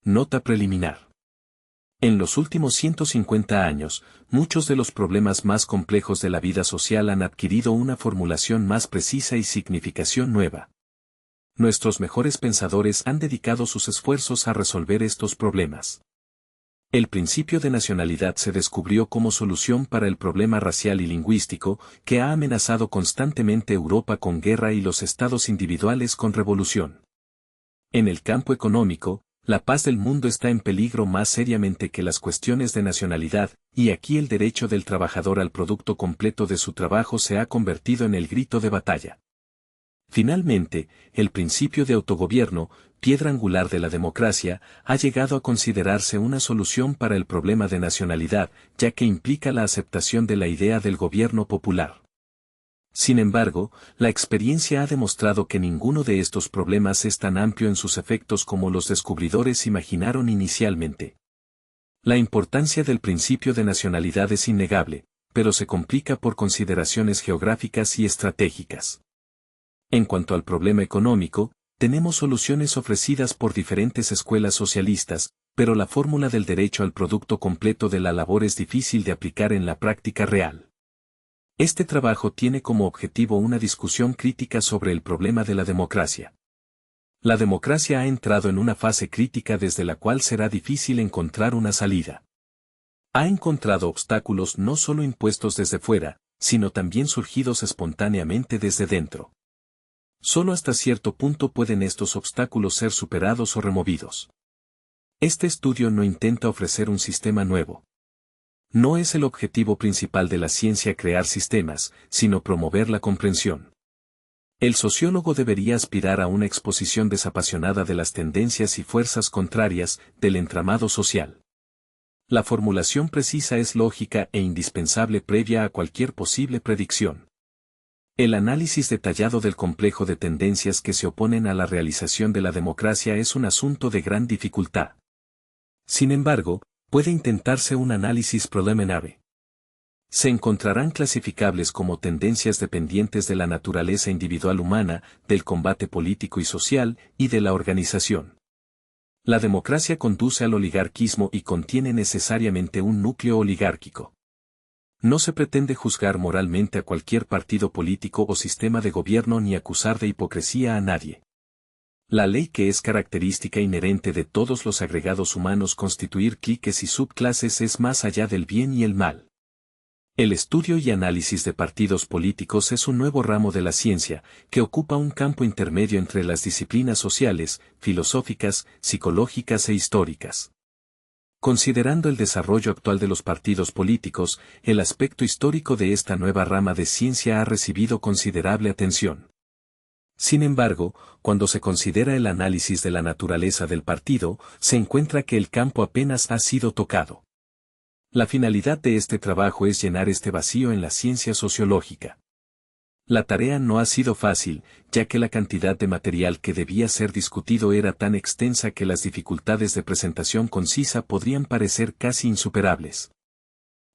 Nota preliminar. En los últimos 150 años, muchos de los problemas más complejos de la vida social han adquirido una formulación más precisa y significación nueva. Nuestros mejores pensadores han dedicado sus esfuerzos a resolver estos problemas. El principio de nacionalidad se descubrió como solución para el problema racial y lingüístico, que ha amenazado constantemente Europa con guerra y los estados individuales con revolución. En el campo económico, la paz del mundo está en peligro más seriamente que las cuestiones de nacionalidad, y aquí el derecho del trabajador al producto completo de su trabajo se ha convertido en el grito de batalla. Finalmente, el principio de autogobierno, piedra angular de la democracia, ha llegado a considerarse una solución para el problema de nacionalidad, ya que implica la aceptación de la idea del gobierno popular. Sin embargo, la experiencia ha demostrado que ninguno de estos problemas es tan amplio en sus efectos como los descubridores imaginaron inicialmente. La importancia del principio de nacionalidad es innegable, pero se complica por consideraciones geográficas y estratégicas. En cuanto al problema económico, tenemos soluciones ofrecidas por diferentes escuelas socialistas, pero la fórmula del derecho al producto completo de la labor es difícil de aplicar en la práctica real. Este trabajo tiene como objetivo una discusión crítica sobre el problema de la democracia. La democracia ha entrado en una fase crítica desde la cual será difícil encontrar una salida. Ha encontrado obstáculos no solo impuestos desde fuera, sino también surgidos espontáneamente desde dentro. Solo hasta cierto punto pueden estos obstáculos ser superados o removidos. Este estudio no intenta ofrecer un sistema nuevo. No es el objetivo principal de la ciencia crear sistemas, sino promover la comprensión. El sociólogo debería aspirar a una exposición desapasionada de las tendencias y fuerzas contrarias del entramado social. La formulación precisa es lógica e indispensable previa a cualquier posible predicción. El análisis detallado del complejo de tendencias que se oponen a la realización de la democracia es un asunto de gran dificultad. Sin embargo, puede intentarse un análisis preliminar. Se encontrarán clasificables como tendencias dependientes de la naturaleza individual humana, del combate político y social, y de la organización. La democracia conduce al oligarquismo y contiene necesariamente un núcleo oligárquico. No se pretende juzgar moralmente a cualquier partido político o sistema de gobierno ni acusar de hipocresía a nadie. La ley que es característica inherente de todos los agregados humanos constituir cliques y subclases es más allá del bien y el mal. El estudio y análisis de partidos políticos es un nuevo ramo de la ciencia, que ocupa un campo intermedio entre las disciplinas sociales, filosóficas, psicológicas e históricas. Considerando el desarrollo actual de los partidos políticos, el aspecto histórico de esta nueva rama de ciencia ha recibido considerable atención. Sin embargo, cuando se considera el análisis de la naturaleza del partido, se encuentra que el campo apenas ha sido tocado. La finalidad de este trabajo es llenar este vacío en la ciencia sociológica. La tarea no ha sido fácil, ya que la cantidad de material que debía ser discutido era tan extensa que las dificultades de presentación concisa podrían parecer casi insuperables.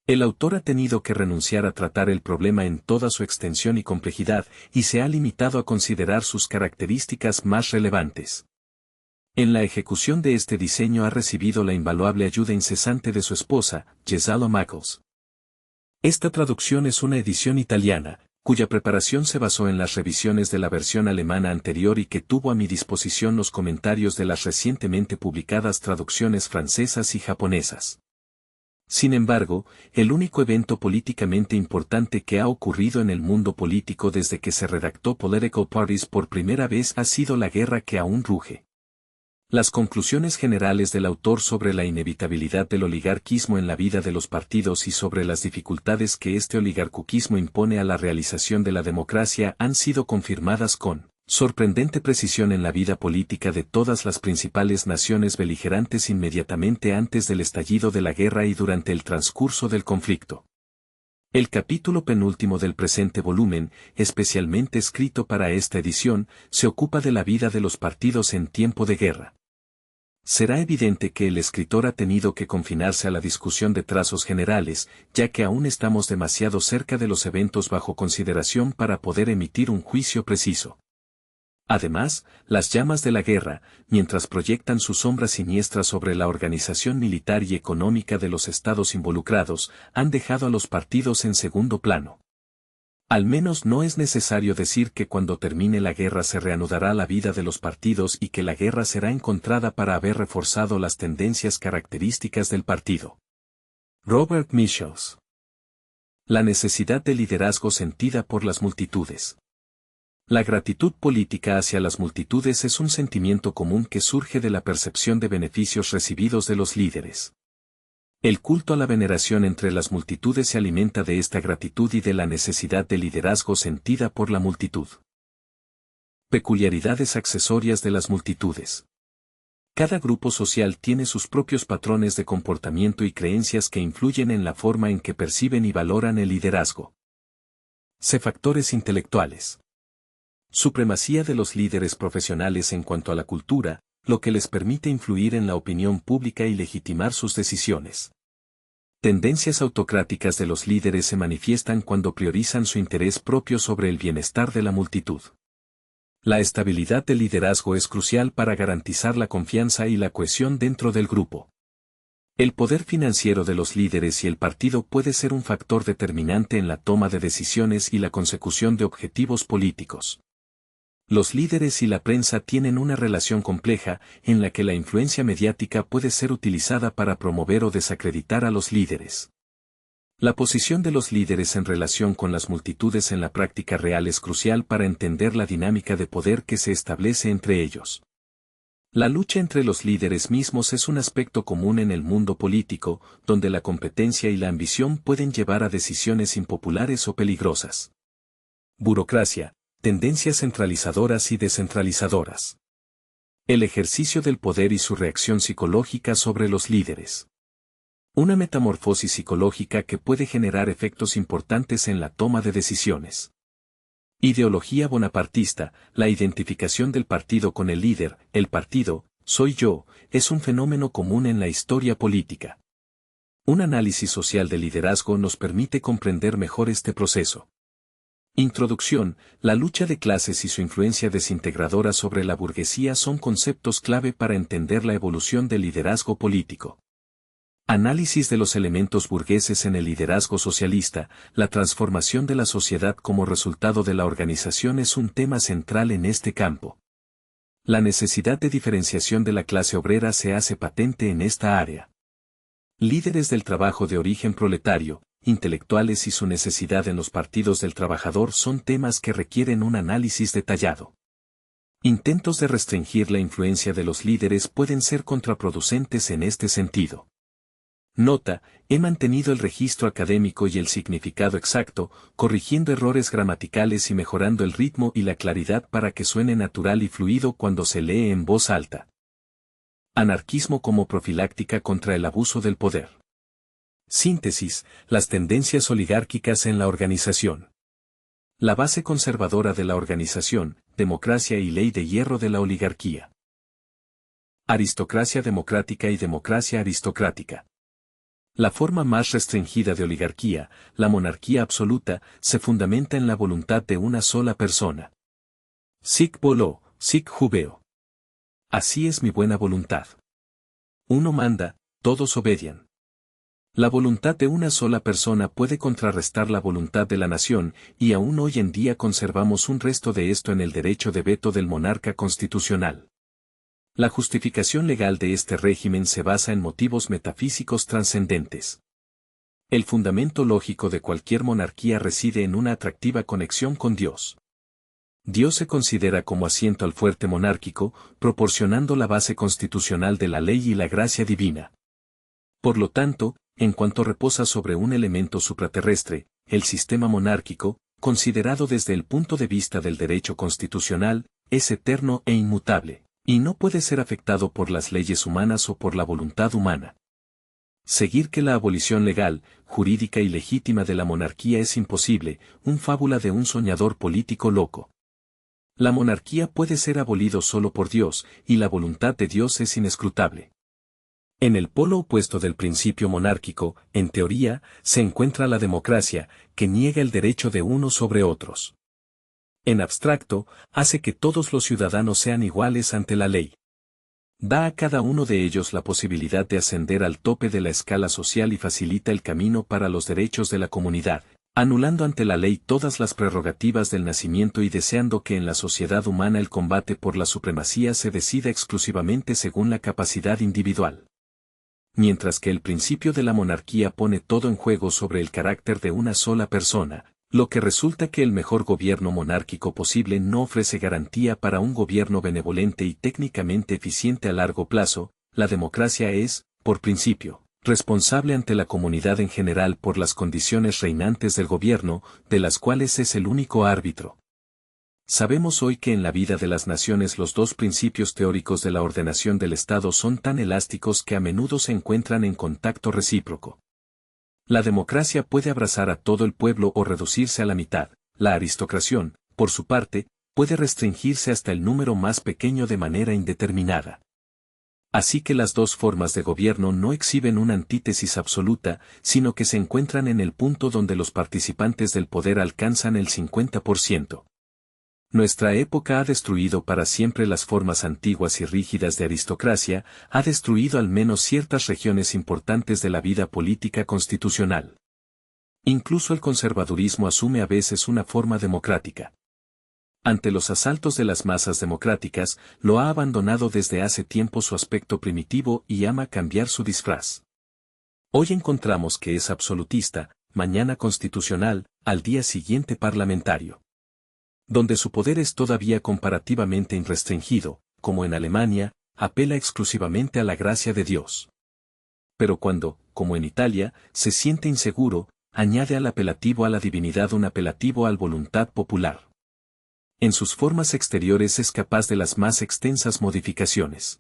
El autor ha tenido que renunciar a tratar el problema en toda su extensión y complejidad, y se ha limitado a considerar sus características más relevantes. En la ejecución de este diseño ha recibido la invaluable ayuda incesante de su esposa, Gisela Michaels. Esta traducción es una edición italiana, cuya preparación se basó en las revisiones de la versión alemana anterior y que tuvo a mi disposición los comentarios de las recientemente publicadas traducciones francesas y japonesas. Sin embargo, el único evento políticamente importante que ha ocurrido en el mundo político desde que se redactó Political Parties por primera vez ha sido la guerra que aún ruge. Las conclusiones generales del autor sobre la inevitabilidad del oligarquismo en la vida de los partidos y sobre las dificultades que este oligarquismo impone a la realización de la democracia han sido confirmadas con sorprendente precisión en la vida política de todas las principales naciones beligerantes inmediatamente antes del estallido de la guerra y durante el transcurso del conflicto. El capítulo penúltimo del presente volumen, especialmente escrito para esta edición, se ocupa de la vida de los partidos en tiempo de guerra. Será evidente que el escritor ha tenido que confinarse a la discusión de trazos generales, ya que aún estamos demasiado cerca de los eventos bajo consideración para poder emitir un juicio preciso. Además, las llamas de la guerra, mientras proyectan su sombra siniestra sobre la organización militar y económica de los estados involucrados, han dejado a los partidos en segundo plano. Al menos no es necesario decir que cuando termine la guerra se reanudará la vida de los partidos y que la guerra será encontrada para haber reforzado las tendencias características del partido. Robert Michels. La necesidad de liderazgo sentida por las multitudes. La gratitud política hacia las multitudes es un sentimiento común que surge de la percepción de beneficios recibidos de los líderes. El culto a la veneración entre las multitudes se alimenta de esta gratitud y de la necesidad de liderazgo sentida por la multitud. Peculiaridades accesorias de las multitudes. Cada grupo social tiene sus propios patrones de comportamiento y creencias que influyen en la forma en que perciben y valoran el liderazgo. Factores intelectuales. Supremacía de los líderes profesionales en cuanto a la cultura, lo que les permite influir en la opinión pública y legitimar sus decisiones. Tendencias autocráticas de los líderes se manifiestan cuando priorizan su interés propio sobre el bienestar de la multitud. La estabilidad del liderazgo es crucial para garantizar la confianza y la cohesión dentro del grupo. El poder financiero de los líderes y el partido puede ser un factor determinante en la toma de decisiones y la consecución de objetivos políticos. Los líderes y la prensa tienen una relación compleja, en la que la influencia mediática puede ser utilizada para promover o desacreditar a los líderes. La posición de los líderes en relación con las multitudes en la práctica real es crucial para entender la dinámica de poder que se establece entre ellos. La lucha entre los líderes mismos es un aspecto común en el mundo político, donde la competencia y la ambición pueden llevar a decisiones impopulares o peligrosas. Burocracia. Tendencias centralizadoras y descentralizadoras. El ejercicio del poder y su reacción psicológica sobre los líderes. Una metamorfosis psicológica que puede generar efectos importantes en la toma de decisiones. Ideología bonapartista, la identificación del partido con el líder, el partido, soy yo, es un fenómeno común en la historia política. Un análisis social del liderazgo nos permite comprender mejor este proceso. Introducción, la lucha de clases y su influencia desintegradora sobre la burguesía son conceptos clave para entender la evolución del liderazgo político. Análisis de los elementos burgueses en el liderazgo socialista, la transformación de la sociedad como resultado de la organización es un tema central en este campo. La necesidad de diferenciación de la clase obrera se hace patente en esta área. Líderes del trabajo de origen proletario, intelectuales y su necesidad en los partidos del trabajador son temas que requieren un análisis detallado. Intentos de restringir la influencia de los líderes pueden ser contraproducentes en este sentido. Nota, he mantenido el registro académico y el significado exacto, corrigiendo errores gramaticales y mejorando el ritmo y la claridad para que suene natural y fluido cuando se lee en voz alta. Anarquismo como profiláctica contra el abuso del poder. Síntesis, las tendencias oligárquicas en la organización. La base conservadora de la organización, democracia y ley de hierro de la oligarquía. Aristocracia democrática y democracia aristocrática. La forma más restringida de oligarquía, la monarquía absoluta, se fundamenta en la voluntad de una sola persona. Sic volo, sic jubeo. Así es mi buena voluntad. Uno manda, todos obedien. La voluntad de una sola persona puede contrarrestar la voluntad de la nación, y aún hoy en día conservamos un resto de esto en el derecho de veto del monarca constitucional. La justificación legal de este régimen se basa en motivos metafísicos trascendentes. El fundamento lógico de cualquier monarquía reside en una atractiva conexión con Dios. Dios se considera como asiento al fuerte monárquico, proporcionando la base constitucional de la ley y la gracia divina. Por lo tanto, en cuanto reposa sobre un elemento supraterrestre, el sistema monárquico, considerado desde el punto de vista del derecho constitucional, es eterno e inmutable, y no puede ser afectado por las leyes humanas o por la voluntad humana. Seguir que la abolición legal, jurídica y legítima de la monarquía es imposible, un fábula de un soñador político loco. La monarquía puede ser abolido solo por Dios, y la voluntad de Dios es inescrutable. En el polo opuesto del principio monárquico, en teoría, se encuentra la democracia, que niega el derecho de unos sobre otros. En abstracto, hace que todos los ciudadanos sean iguales ante la ley. Da a cada uno de ellos la posibilidad de ascender al tope de la escala social y facilita el camino para los derechos de la comunidad, anulando ante la ley todas las prerrogativas del nacimiento y deseando que en la sociedad humana el combate por la supremacía se decida exclusivamente según la capacidad individual. Mientras que el principio de la monarquía pone todo en juego sobre el carácter de una sola persona, lo que resulta que el mejor gobierno monárquico posible no ofrece garantía para un gobierno benevolente y técnicamente eficiente a largo plazo, la democracia es, por principio, responsable ante la comunidad en general por las condiciones reinantes del gobierno, de las cuales es el único árbitro. Sabemos hoy que en la vida de las naciones los dos principios teóricos de la ordenación del Estado son tan elásticos que a menudo se encuentran en contacto recíproco. La democracia puede abrazar a todo el pueblo o reducirse a la mitad. La aristocracia, por su parte, puede restringirse hasta el número más pequeño de manera indeterminada. Así que las dos formas de gobierno no exhiben una antítesis absoluta, sino que se encuentran en el punto donde los participantes del poder alcanzan el 50%. Nuestra época ha destruido para siempre las formas antiguas y rígidas de aristocracia, ha destruido al menos ciertas regiones importantes de la vida política constitucional. Incluso el conservadurismo asume a veces una forma democrática. Ante los asaltos de las masas democráticas, lo ha abandonado desde hace tiempo su aspecto primitivo y ama cambiar su disfraz. Hoy encontramos que es absolutista, mañana constitucional, al día siguiente parlamentario. Donde su poder es todavía comparativamente irrestringido, como en Alemania, apela exclusivamente a la gracia de Dios. Pero cuando, como en Italia, se siente inseguro, añade al apelativo a la divinidad un apelativo al voluntad popular. En sus formas exteriores es capaz de las más extensas modificaciones.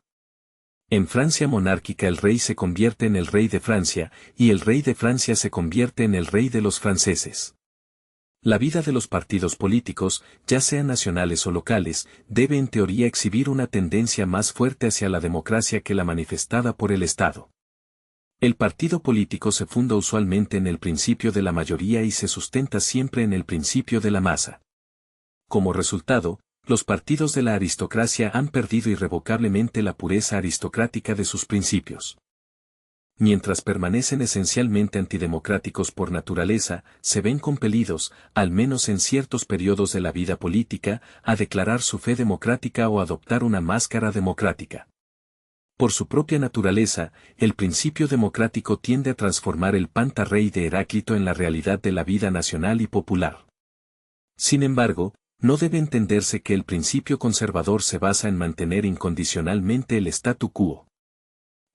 En Francia monárquica el rey se convierte en el rey de Francia, y el rey de Francia se convierte en el rey de los franceses. La vida de los partidos políticos, ya sean nacionales o locales, debe en teoría exhibir una tendencia más fuerte hacia la democracia que la manifestada por el Estado. El partido político se funda usualmente en el principio de la mayoría y se sustenta siempre en el principio de la masa. Como resultado, los partidos de la aristocracia han perdido irrevocablemente la pureza aristocrática de sus principios. Mientras permanecen esencialmente antidemocráticos por naturaleza, se ven compelidos, al menos en ciertos periodos de la vida política, a declarar su fe democrática o adoptar una máscara democrática. Por su propia naturaleza, el principio democrático tiende a transformar el pantarrey de Heráclito en la realidad de la vida nacional y popular. Sin embargo, no debe entenderse que el principio conservador se basa en mantener incondicionalmente el statu quo.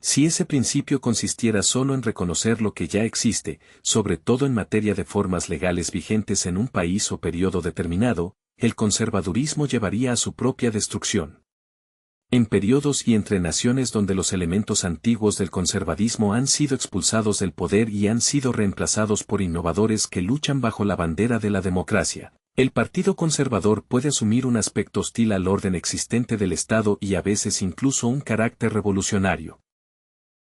Si ese principio consistiera solo en reconocer lo que ya existe, sobre todo en materia de formas legales vigentes en un país o periodo determinado, el conservadurismo llevaría a su propia destrucción. En periodos y entre naciones donde los elementos antiguos del conservadismo han sido expulsados del poder y han sido reemplazados por innovadores que luchan bajo la bandera de la democracia, el Partido Conservador puede asumir un aspecto hostil al orden existente del Estado y a veces incluso un carácter revolucionario.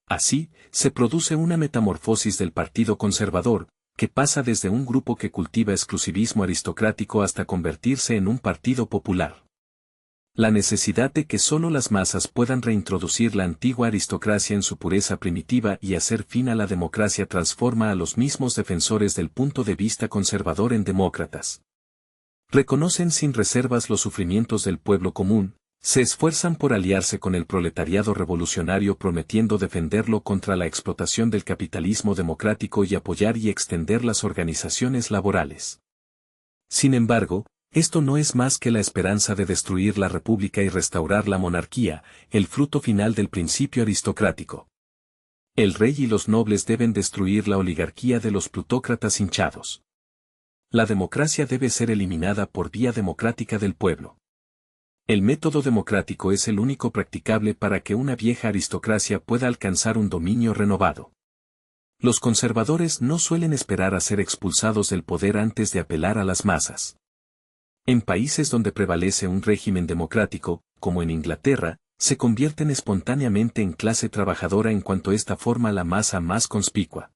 Así, se produce una metamorfosis del Partido Conservador, que pasa desde un grupo que cultiva exclusivismo aristocrático hasta convertirse en un partido popular. La necesidad de que solo las masas puedan reintroducir la antigua aristocracia en su pureza primitiva y hacer fin a la democracia transforma a los mismos defensores del punto de vista conservador en demócratas. Reconocen sin reservas los sufrimientos del pueblo común, se esfuerzan por aliarse con el proletariado revolucionario prometiendo defenderlo contra la explotación del capitalismo democrático y apoyar y extender las organizaciones laborales. Sin embargo, esto no es más que la esperanza de destruir la república y restaurar la monarquía, el fruto final del principio aristocrático. El rey y los nobles deben destruir la oligarquía de los plutócratas hinchados. La democracia debe ser eliminada por vía democrática del pueblo. El método democrático es el único practicable para que una vieja aristocracia pueda alcanzar un dominio renovado. Los conservadores no suelen esperar a ser expulsados del poder antes de apelar a las masas. En países donde prevalece un régimen democrático, como en Inglaterra, se convierten espontáneamente en clase trabajadora en cuanto ésta forma la masa más conspicua.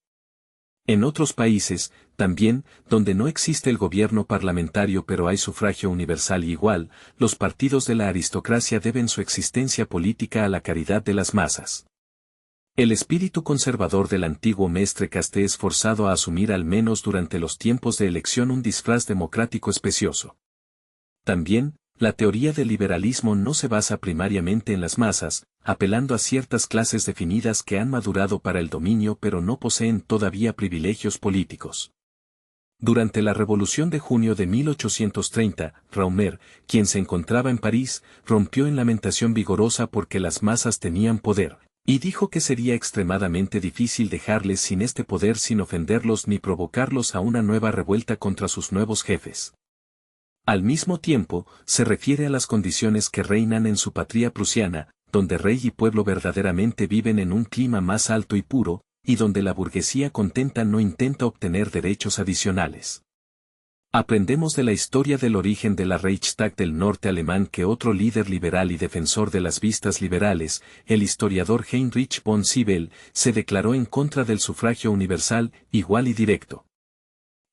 En otros países, también, donde no existe el gobierno parlamentario pero hay sufragio universal y igual, los partidos de la aristocracia deben su existencia política a la caridad de las masas. El espíritu conservador del antiguo Mestre Casté es forzado a asumir al menos durante los tiempos de elección un disfraz democrático especioso. También, la teoría del liberalismo no se basa primariamente en las masas, apelando a ciertas clases definidas que han madurado para el dominio pero no poseen todavía privilegios políticos. Durante la Revolución de junio de 1830, Raumer, quien se encontraba en París, rompió en lamentación vigorosa porque las masas tenían poder, y dijo que sería extremadamente difícil dejarles sin este poder sin ofenderlos ni provocarlos a una nueva revuelta contra sus nuevos jefes. Al mismo tiempo, se refiere a las condiciones que reinan en su patria prusiana, donde rey y pueblo verdaderamente viven en un clima más alto y puro, y donde la burguesía contenta no intenta obtener derechos adicionales. Aprendemos de la historia del origen de la Reichstag del norte alemán que otro líder liberal y defensor de las vistas liberales, el historiador Heinrich von Sybel, se declaró en contra del sufragio universal, igual y directo.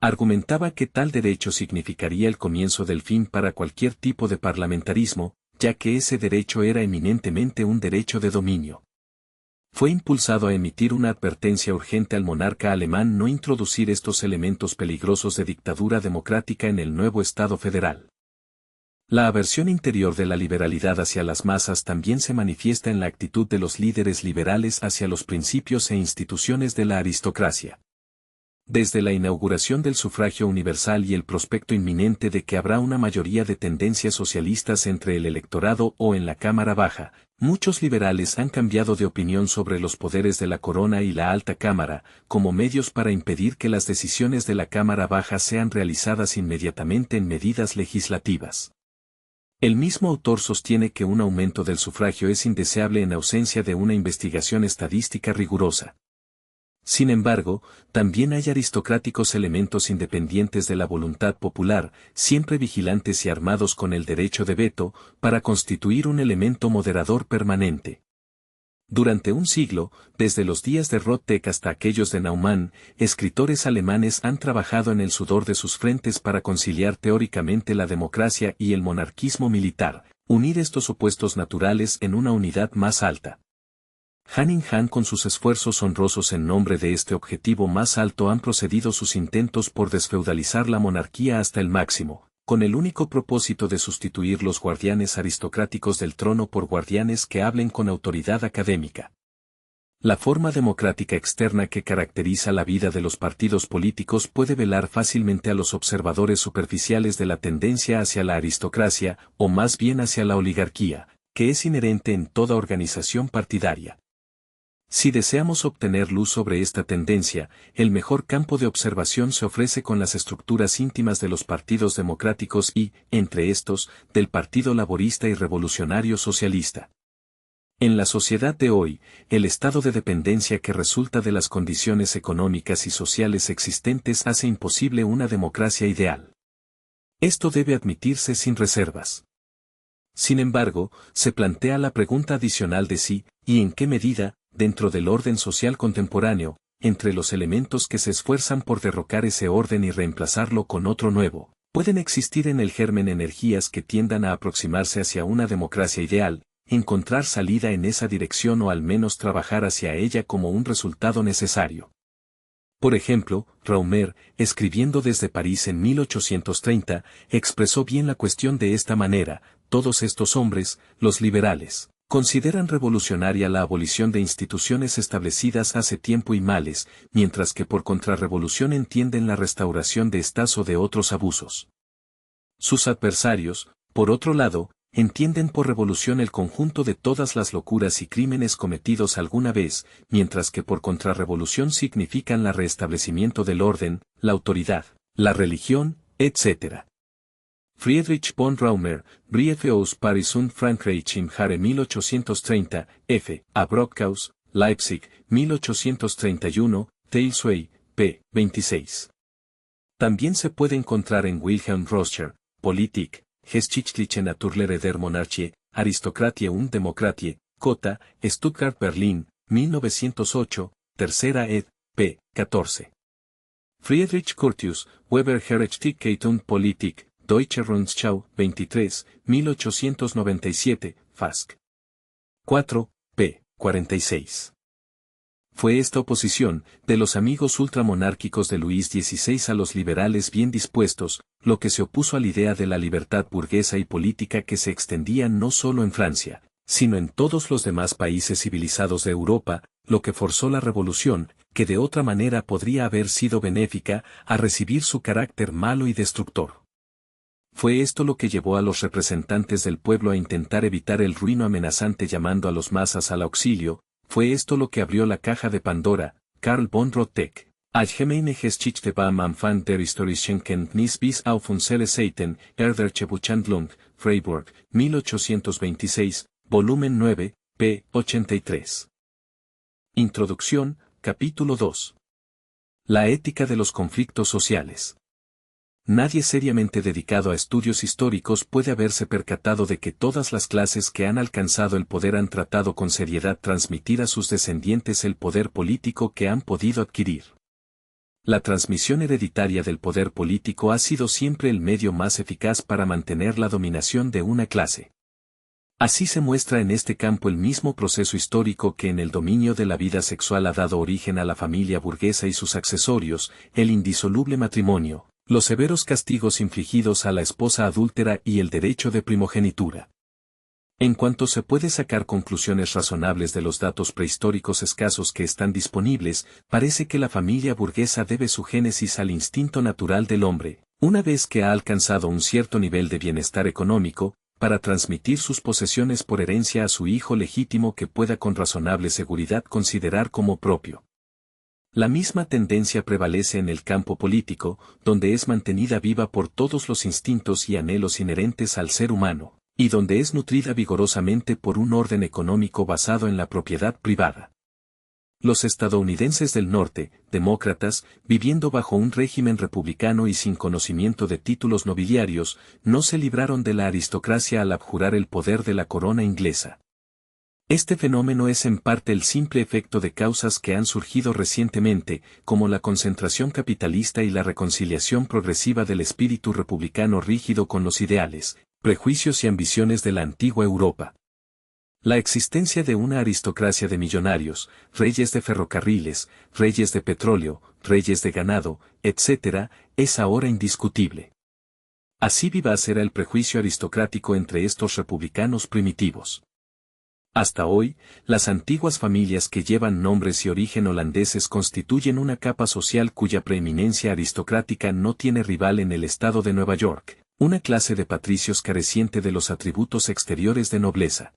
Argumentaba que tal derecho significaría el comienzo del fin para cualquier tipo de parlamentarismo, ya que ese derecho era eminentemente un derecho de dominio. Fue impulsado a emitir una advertencia urgente al monarca alemán no introducir estos elementos peligrosos de dictadura democrática en el nuevo Estado federal. La aversión interior de la liberalidad hacia las masas también se manifiesta en la actitud de los líderes liberales hacia los principios e instituciones de la aristocracia. Desde la inauguración del sufragio universal y el prospecto inminente de que habrá una mayoría de tendencias socialistas entre el electorado o en la Cámara Baja, muchos liberales han cambiado de opinión sobre los poderes de la Corona y la Alta Cámara, como medios para impedir que las decisiones de la Cámara Baja sean realizadas inmediatamente en medidas legislativas. El mismo autor sostiene que un aumento del sufragio es indeseable en ausencia de una investigación estadística rigurosa. Sin embargo, también hay aristocráticos elementos independientes de la voluntad popular, siempre vigilantes y armados con el derecho de veto, para constituir un elemento moderador permanente. Durante un siglo, desde los días de Rotteck hasta aquellos de Naumann, escritores alemanes han trabajado en el sudor de sus frentes para conciliar teóricamente la democracia y el monarquismo militar, unir estos opuestos naturales en una unidad más alta. Han con sus esfuerzos honrosos en nombre de este objetivo más alto han procedido sus intentos por desfeudalizar la monarquía hasta el máximo, con el único propósito de sustituir los guardianes aristocráticos del trono por guardianes que hablen con autoridad académica. La forma democrática externa que caracteriza la vida de los partidos políticos puede velar fácilmente a los observadores superficiales de la tendencia hacia la aristocracia, o más bien hacia la oligarquía, que es inherente en toda organización partidaria. Si deseamos obtener luz sobre esta tendencia, el mejor campo de observación se ofrece con las estructuras íntimas de los partidos democráticos y, entre estos, del Partido Laborista y Revolucionario Socialista. En la sociedad de hoy, el estado de dependencia que resulta de las condiciones económicas y sociales existentes hace imposible una democracia ideal. Esto debe admitirse sin reservas. Sin embargo, se plantea la pregunta adicional de si, y en qué medida, dentro del orden social contemporáneo, entre los elementos que se esfuerzan por derrocar ese orden y reemplazarlo con otro nuevo, pueden existir en el germen energías que tiendan a aproximarse hacia una democracia ideal, encontrar salida en esa dirección o al menos trabajar hacia ella como un resultado necesario. Por ejemplo, Raumer, escribiendo desde París en 1830, expresó bien la cuestión de esta manera: todos estos hombres, los liberales, consideran revolucionaria la abolición de instituciones establecidas hace tiempo y males, mientras que por contrarrevolución entienden la restauración de estas o de otros abusos. Sus adversarios, por otro lado, entienden por revolución el conjunto de todas las locuras y crímenes cometidos alguna vez, mientras que por contrarrevolución significan el restablecimiento del orden, la autoridad, la religión, etc. Friedrich von Raumer, Briefe aus Paris und Frankreich im Jahre 1830, F. A Brockhaus, Leipzig, 1831, Theilswey, p. 26. También se puede encontrar en Wilhelm Roscher, Politik, Geschichtliche Naturlehre der Monarchie, Aristokratie und Demokratie, Kota, Stuttgart Berlin, 1908, tercera ed. p. 14. Friedrich Curtius, Weber Gerechtigkeit und Politik, Deutsche Rundschau, 23, 1897, Fasc. 4, p. 46. Fue esta oposición, de los amigos ultramonárquicos de Luis XVI a los liberales bien dispuestos, lo que se opuso a la idea de la libertad burguesa y política que se extendía no solo en Francia, sino en todos los demás países civilizados de Europa, lo que forzó la revolución, que de otra manera podría haber sido benéfica, a recibir su carácter malo y destructor. Fue esto lo que llevó a los representantes del pueblo a intentar evitar el ruino amenazante llamando a los masas al auxilio. Fue esto lo que abrió la caja de Pandora. Karl von Rotteck. Allgemeine Geschichte beim Anfang der historischen Kenntnis bis auf unsere Zeiten, der Behandlung, Freiburg, 1826, volumen 9, p. 83. Introducción, capítulo 2. La ética de los conflictos sociales. Nadie seriamente dedicado a estudios históricos puede haberse percatado de que todas las clases que han alcanzado el poder han tratado con seriedad transmitir a sus descendientes el poder político que han podido adquirir. La transmisión hereditaria del poder político ha sido siempre el medio más eficaz para mantener la dominación de una clase. Así se muestra en este campo el mismo proceso histórico que en el dominio de la vida sexual ha dado origen a la familia burguesa y sus accesorios, el indisoluble matrimonio, los severos castigos infligidos a la esposa adúltera y el derecho de primogenitura. En cuanto se puede sacar conclusiones razonables de los datos prehistóricos escasos que están disponibles, parece que la familia burguesa debe su génesis al instinto natural del hombre, una vez que ha alcanzado un cierto nivel de bienestar económico, para transmitir sus posesiones por herencia a su hijo legítimo que pueda con razonable seguridad considerar como propio. La misma tendencia prevalece en el campo político, donde es mantenida viva por todos los instintos y anhelos inherentes al ser humano, y donde es nutrida vigorosamente por un orden económico basado en la propiedad privada. Los estadounidenses del norte, demócratas, viviendo bajo un régimen republicano y sin conocimiento de títulos nobiliarios, no se libraron de la aristocracia al abjurar el poder de la corona inglesa. Este fenómeno es en parte el simple efecto de causas que han surgido recientemente, como la concentración capitalista y la reconciliación progresiva del espíritu republicano rígido con los ideales, prejuicios y ambiciones de la antigua Europa. La existencia de una aristocracia de millonarios, reyes de ferrocarriles, reyes de petróleo, reyes de ganado, etc., es ahora indiscutible. Así vivaz era el prejuicio aristocrático entre estos republicanos primitivos. Hasta hoy, las antiguas familias que llevan nombres y origen holandeses constituyen una capa social cuya preeminencia aristocrática no tiene rival en el estado de Nueva York, una clase de patricios careciente de los atributos exteriores de nobleza.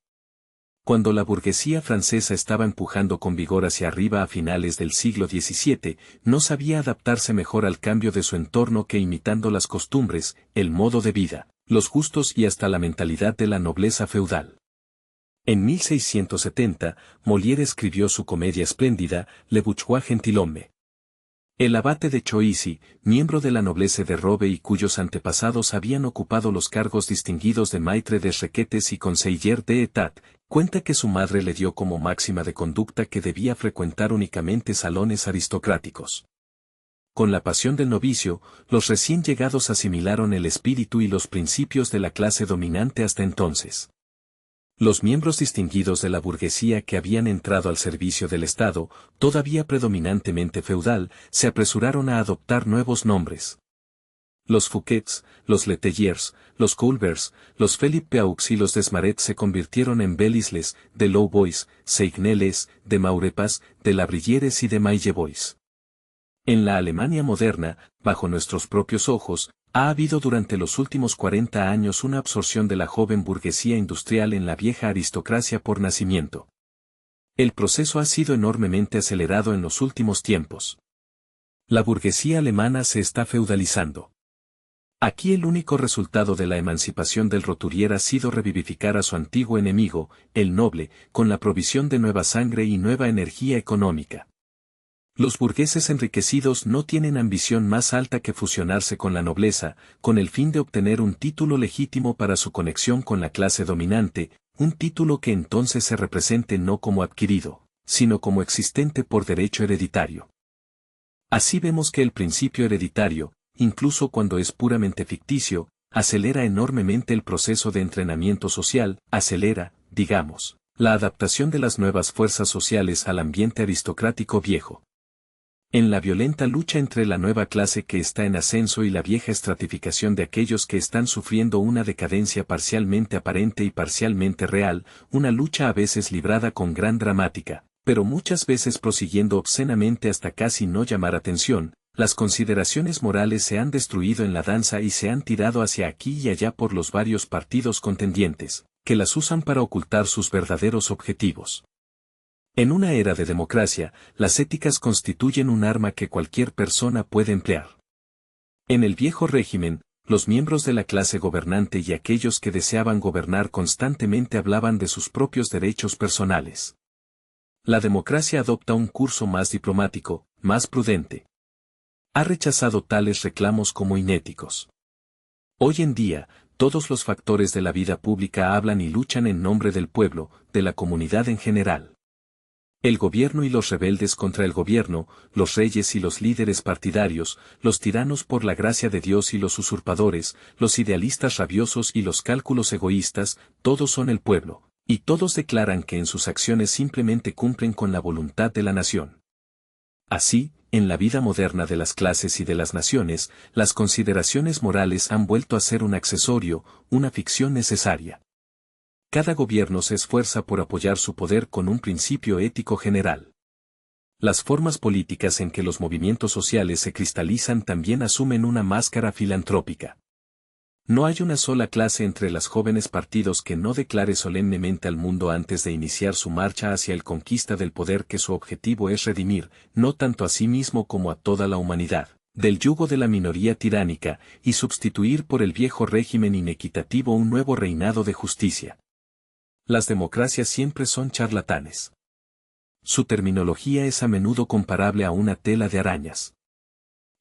Cuando la burguesía francesa estaba empujando con vigor hacia arriba a finales del siglo XVII, no sabía adaptarse mejor al cambio de su entorno que imitando las costumbres, el modo de vida, los gustos y hasta la mentalidad de la nobleza feudal. En 1670, Molière escribió su comedia espléndida, Le Bourgeois Gentilhomme. El abate de Choisy, miembro de la nobleza de Robe y cuyos antepasados habían ocupado los cargos distinguidos de Maitre des Requetes y Conseiller d'État, cuenta que su madre le dio como máxima de conducta que debía frecuentar únicamente salones aristocráticos. Con la pasión del novicio, los recién llegados asimilaron el espíritu y los principios de la clase dominante hasta entonces. Los miembros distinguidos de la burguesía que habían entrado al servicio del Estado, todavía predominantemente feudal, se apresuraron a adoptar nuevos nombres. Los Fouquets, los Leteliers, los Colberts, los PhilippeAux y los Desmarets se convirtieron en Belisles, de Louvois, Seigneles, de Maurepas, de Labrilleres y de Maillebois. En la Alemania moderna, bajo nuestros propios ojos, ha habido durante los últimos 40 años una absorción de la joven burguesía industrial en la vieja aristocracia por nacimiento. El proceso ha sido enormemente acelerado en los últimos tiempos. La burguesía alemana se está feudalizando. Aquí el único resultado de la emancipación del roturier ha sido revivificar a su antiguo enemigo, el noble, con la provisión de nueva sangre y nueva energía económica. Los burgueses enriquecidos no tienen ambición más alta que fusionarse con la nobleza, con el fin de obtener un título legítimo para su conexión con la clase dominante, un título que entonces se represente no como adquirido, sino como existente por derecho hereditario. Así vemos que el principio hereditario, incluso cuando es puramente ficticio, acelera enormemente el proceso de entrenamiento social, acelera, digamos, la adaptación de las nuevas fuerzas sociales al ambiente aristocrático viejo. En la violenta lucha entre la nueva clase que está en ascenso y la vieja estratificación de aquellos que están sufriendo una decadencia parcialmente aparente y parcialmente real, una lucha a veces librada con gran dramática, pero muchas veces prosiguiendo obscenamente hasta casi no llamar atención, las consideraciones morales se han destruido en la danza y se han tirado hacia aquí y allá por los varios partidos contendientes, que las usan para ocultar sus verdaderos objetivos. En una era de democracia, las éticas constituyen un arma que cualquier persona puede emplear. En el viejo régimen, los miembros de la clase gobernante y aquellos que deseaban gobernar constantemente hablaban de sus propios derechos personales. La democracia adopta un curso más diplomático, más prudente. Ha rechazado tales reclamos como inéticos. Hoy en día, todos los factores de la vida pública hablan y luchan en nombre del pueblo, de la comunidad en general. El gobierno y los rebeldes contra el gobierno, los reyes y los líderes partidarios, los tiranos por la gracia de Dios y los usurpadores, los idealistas rabiosos y los cálculos egoístas, todos son el pueblo, y todos declaran que en sus acciones simplemente cumplen con la voluntad de la nación. Así, en la vida moderna de las clases y de las naciones, las consideraciones morales han vuelto a ser un accesorio, una ficción necesaria. Cada gobierno se esfuerza por apoyar su poder con un principio ético general. Las formas políticas en que los movimientos sociales se cristalizan también asumen una máscara filantrópica. No hay una sola clase entre los jóvenes partidos que no declare solemnemente al mundo antes de iniciar su marcha hacia el conquista del poder que su objetivo es redimir, no tanto a sí mismo como a toda la humanidad, del yugo de la minoría tiránica, y sustituir por el viejo régimen inequitativo un nuevo reinado de justicia. Las democracias siempre son charlatanes. Su terminología es a menudo comparable a una tela de arañas.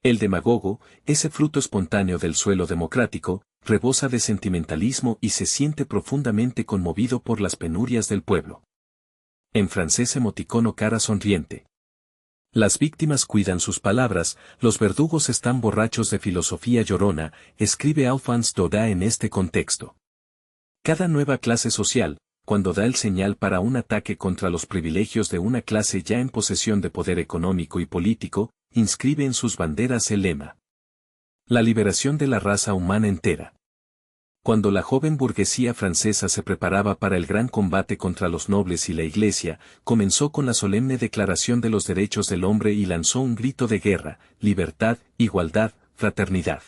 El demagogo, ese fruto espontáneo del suelo democrático, rebosa de sentimentalismo y se siente profundamente conmovido por las penurias del pueblo. En francés emoticono cara sonriente. Las víctimas cuidan sus palabras, los verdugos están borrachos de filosofía llorona, escribe Alphonse Daudet en este contexto. Cada nueva clase social, cuando da el señal para un ataque contra los privilegios de una clase ya en posesión de poder económico y político, inscribe en sus banderas el lema: la liberación de la raza humana entera. Cuando la joven burguesía francesa se preparaba para el gran combate contra los nobles y la Iglesia, comenzó con la solemne Declaración de los Derechos del Hombre y lanzó un grito de guerra: libertad, igualdad, fraternidad.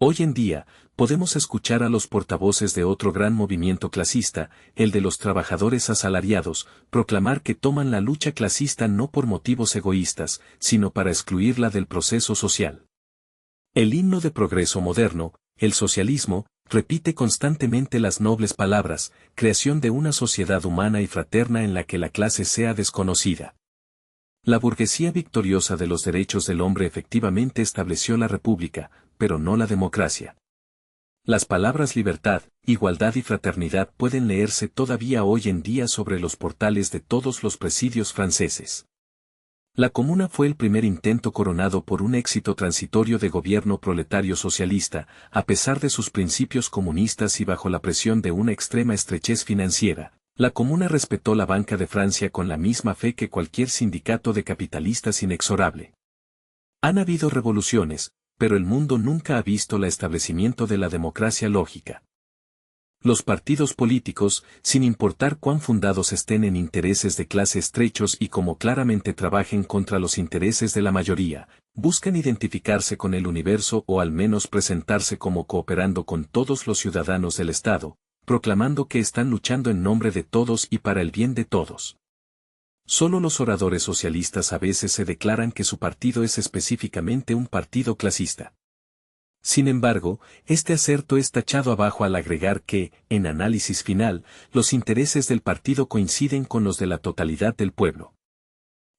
Hoy en día, podemos escuchar a los portavoces de otro gran movimiento clasista, el de los trabajadores asalariados, proclamar que toman la lucha clasista no por motivos egoístas, sino para excluirla del proceso social. El himno de progreso moderno, el socialismo, repite constantemente las nobles palabras: creación de una sociedad humana y fraterna en la que la clase sea desconocida. La burguesía victoriosa de los derechos del hombre efectivamente estableció la república, pero no la democracia. Las palabras libertad, igualdad y fraternidad pueden leerse todavía hoy en día sobre los portales de todos los presidios franceses. La Comuna fue el primer intento coronado por un éxito transitorio de gobierno proletario socialista, a pesar de sus principios comunistas y bajo la presión de una extrema estrechez financiera. La Comuna respetó la banca de Francia con la misma fe que cualquier sindicato de capitalistas inexorable. Han habido revoluciones, pero el mundo nunca ha visto el establecimiento de la democracia lógica. Los partidos políticos, sin importar cuán fundados estén en intereses de clase estrechos y como claramente trabajen contra los intereses de la mayoría, buscan identificarse con el universo o al menos presentarse como cooperando con todos los ciudadanos del Estado, proclamando que están luchando en nombre de todos y para el bien de todos. Solo los oradores socialistas a veces se declaran que su partido es específicamente un partido clasista. Sin embargo, este aserto es tachado abajo al agregar que, en análisis final, los intereses del partido coinciden con los de la totalidad del pueblo.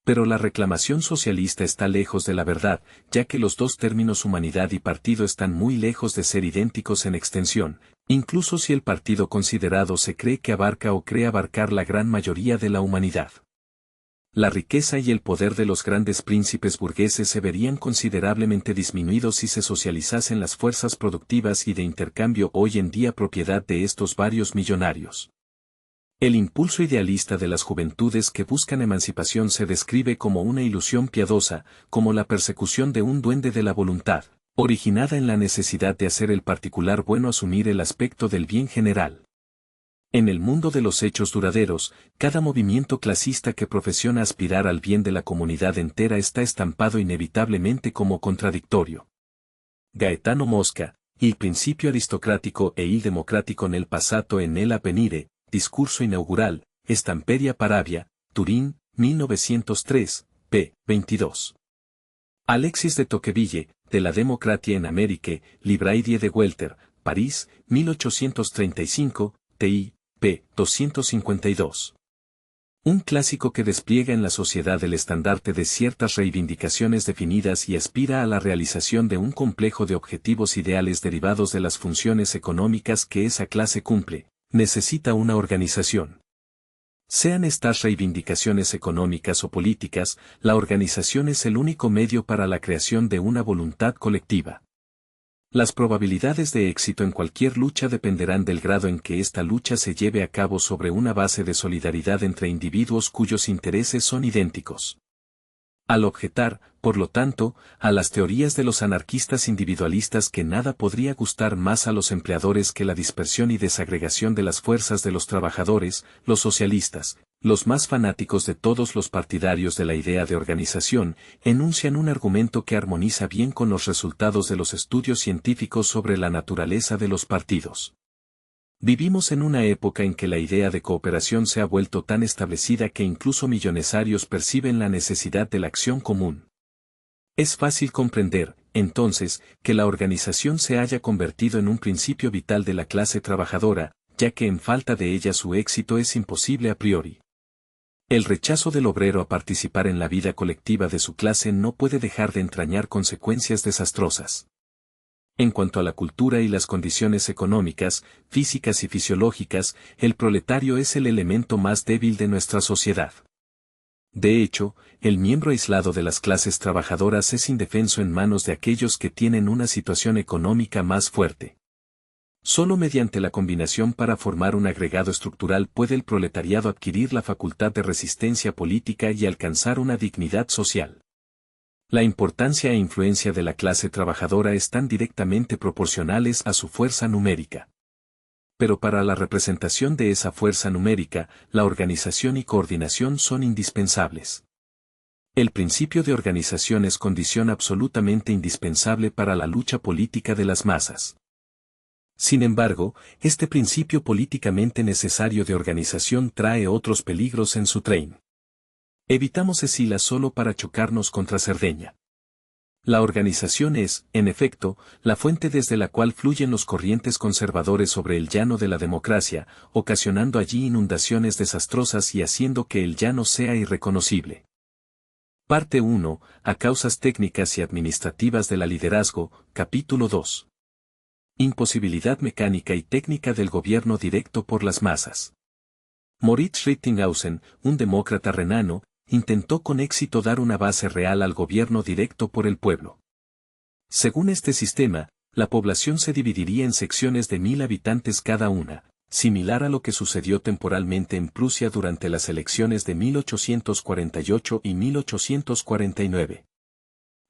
Pero la reclamación socialista está lejos de la verdad, ya que los dos términos humanidad y partido están muy lejos de ser idénticos en extensión, incluso si el partido considerado se cree que abarca o cree abarcar la gran mayoría de la humanidad. La riqueza y el poder de los grandes príncipes burgueses se verían considerablemente disminuidos si se socializasen las fuerzas productivas y de intercambio hoy en día propiedad de estos varios millonarios. El impulso idealista de las juventudes que buscan emancipación se describe como una ilusión piadosa, como la persecución de un duende de la voluntad, originada en la necesidad de hacer el particular bueno asumir el aspecto del bien general. En el mundo de los hechos duraderos, cada movimiento clasista que profesiona aspirar al bien de la comunidad entera está estampado inevitablemente como contradictorio. Gaetano Mosca, Il principio aristocrático e il democrático nel passato e nell'avvenire, discurso inaugural, Stamperia Paravia, Turín, 1903, p. 22. Alexis de Tocqueville, de la Democratie en Amérique, Libraire de Welter, París, 1835, TI, p. 252. Un clásico que despliega en la sociedad el estandarte de ciertas reivindicaciones definidas y aspira a la realización de un complejo de objetivos ideales derivados de las funciones económicas que esa clase cumple, necesita una organización. Sean estas reivindicaciones económicas o políticas, la organización es el único medio para la creación de una voluntad colectiva. Las probabilidades de éxito en cualquier lucha dependerán del grado en que esta lucha se lleve a cabo sobre una base de solidaridad entre individuos cuyos intereses son idénticos. Al objetar, por lo tanto, a las teorías de los anarquistas individualistas que nada podría gustar más a los empleadores que la dispersión y desagregación de las fuerzas de los trabajadores, los socialistas, los más fanáticos de todos los partidarios de la idea de organización, enuncian un argumento que armoniza bien con los resultados de los estudios científicos sobre la naturaleza de los partidos. Vivimos en una época en que la idea de cooperación se ha vuelto tan establecida que incluso millonarios perciben la necesidad de la acción común. Es fácil comprender, entonces, que la organización se haya convertido en un principio vital de la clase trabajadora, ya que en falta de ella su éxito es imposible a priori. El rechazo del obrero a participar en la vida colectiva de su clase no puede dejar de entrañar consecuencias desastrosas. En cuanto a la cultura y las condiciones económicas, físicas y fisiológicas, el proletario es el elemento más débil de nuestra sociedad. De hecho, el miembro aislado de las clases trabajadoras es indefenso en manos de aquellos que tienen una situación económica más fuerte. Solo mediante la combinación para formar un agregado estructural puede el proletariado adquirir la facultad de resistencia política y alcanzar una dignidad social. La importancia e influencia de la clase trabajadora están directamente proporcionales a su fuerza numérica. Pero para la representación de esa fuerza numérica, la organización y coordinación son indispensables. El principio de organización es condición absolutamente indispensable para la lucha política de las masas. Sin embargo, este principio políticamente necesario de organización trae otros peligros en su tren. Evitamos Escila solo para chocarnos contra Cerdeña. La organización es, en efecto, la fuente desde la cual fluyen los corrientes conservadores sobre el llano de la democracia, ocasionando allí inundaciones desastrosas y haciendo que el llano sea irreconocible. Parte 1. A causas técnicas y administrativas del liderazgo, capítulo 2. Imposibilidad mecánica y técnica del gobierno directo por las masas. Moritz Rittinghausen, un demócrata renano, intentó con éxito dar una base real al gobierno directo por el pueblo. Según este sistema, la población se dividiría en secciones de 1000 habitantes cada una, similar a lo que sucedió temporalmente en Prusia durante las elecciones de 1848 y 1849.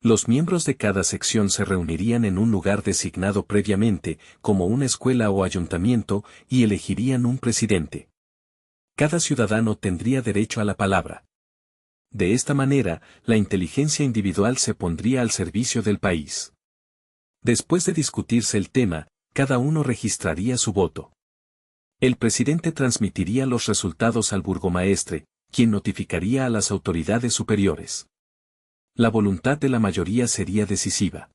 Los miembros de cada sección se reunirían en un lugar designado previamente, como una escuela o ayuntamiento, y elegirían un presidente. Cada ciudadano tendría derecho a la palabra. De esta manera, la inteligencia individual se pondría al servicio del país. Después de discutirse el tema, cada uno registraría su voto. El presidente transmitiría los resultados al burgomaestre, quien notificaría a las autoridades superiores. La voluntad de la mayoría sería decisiva.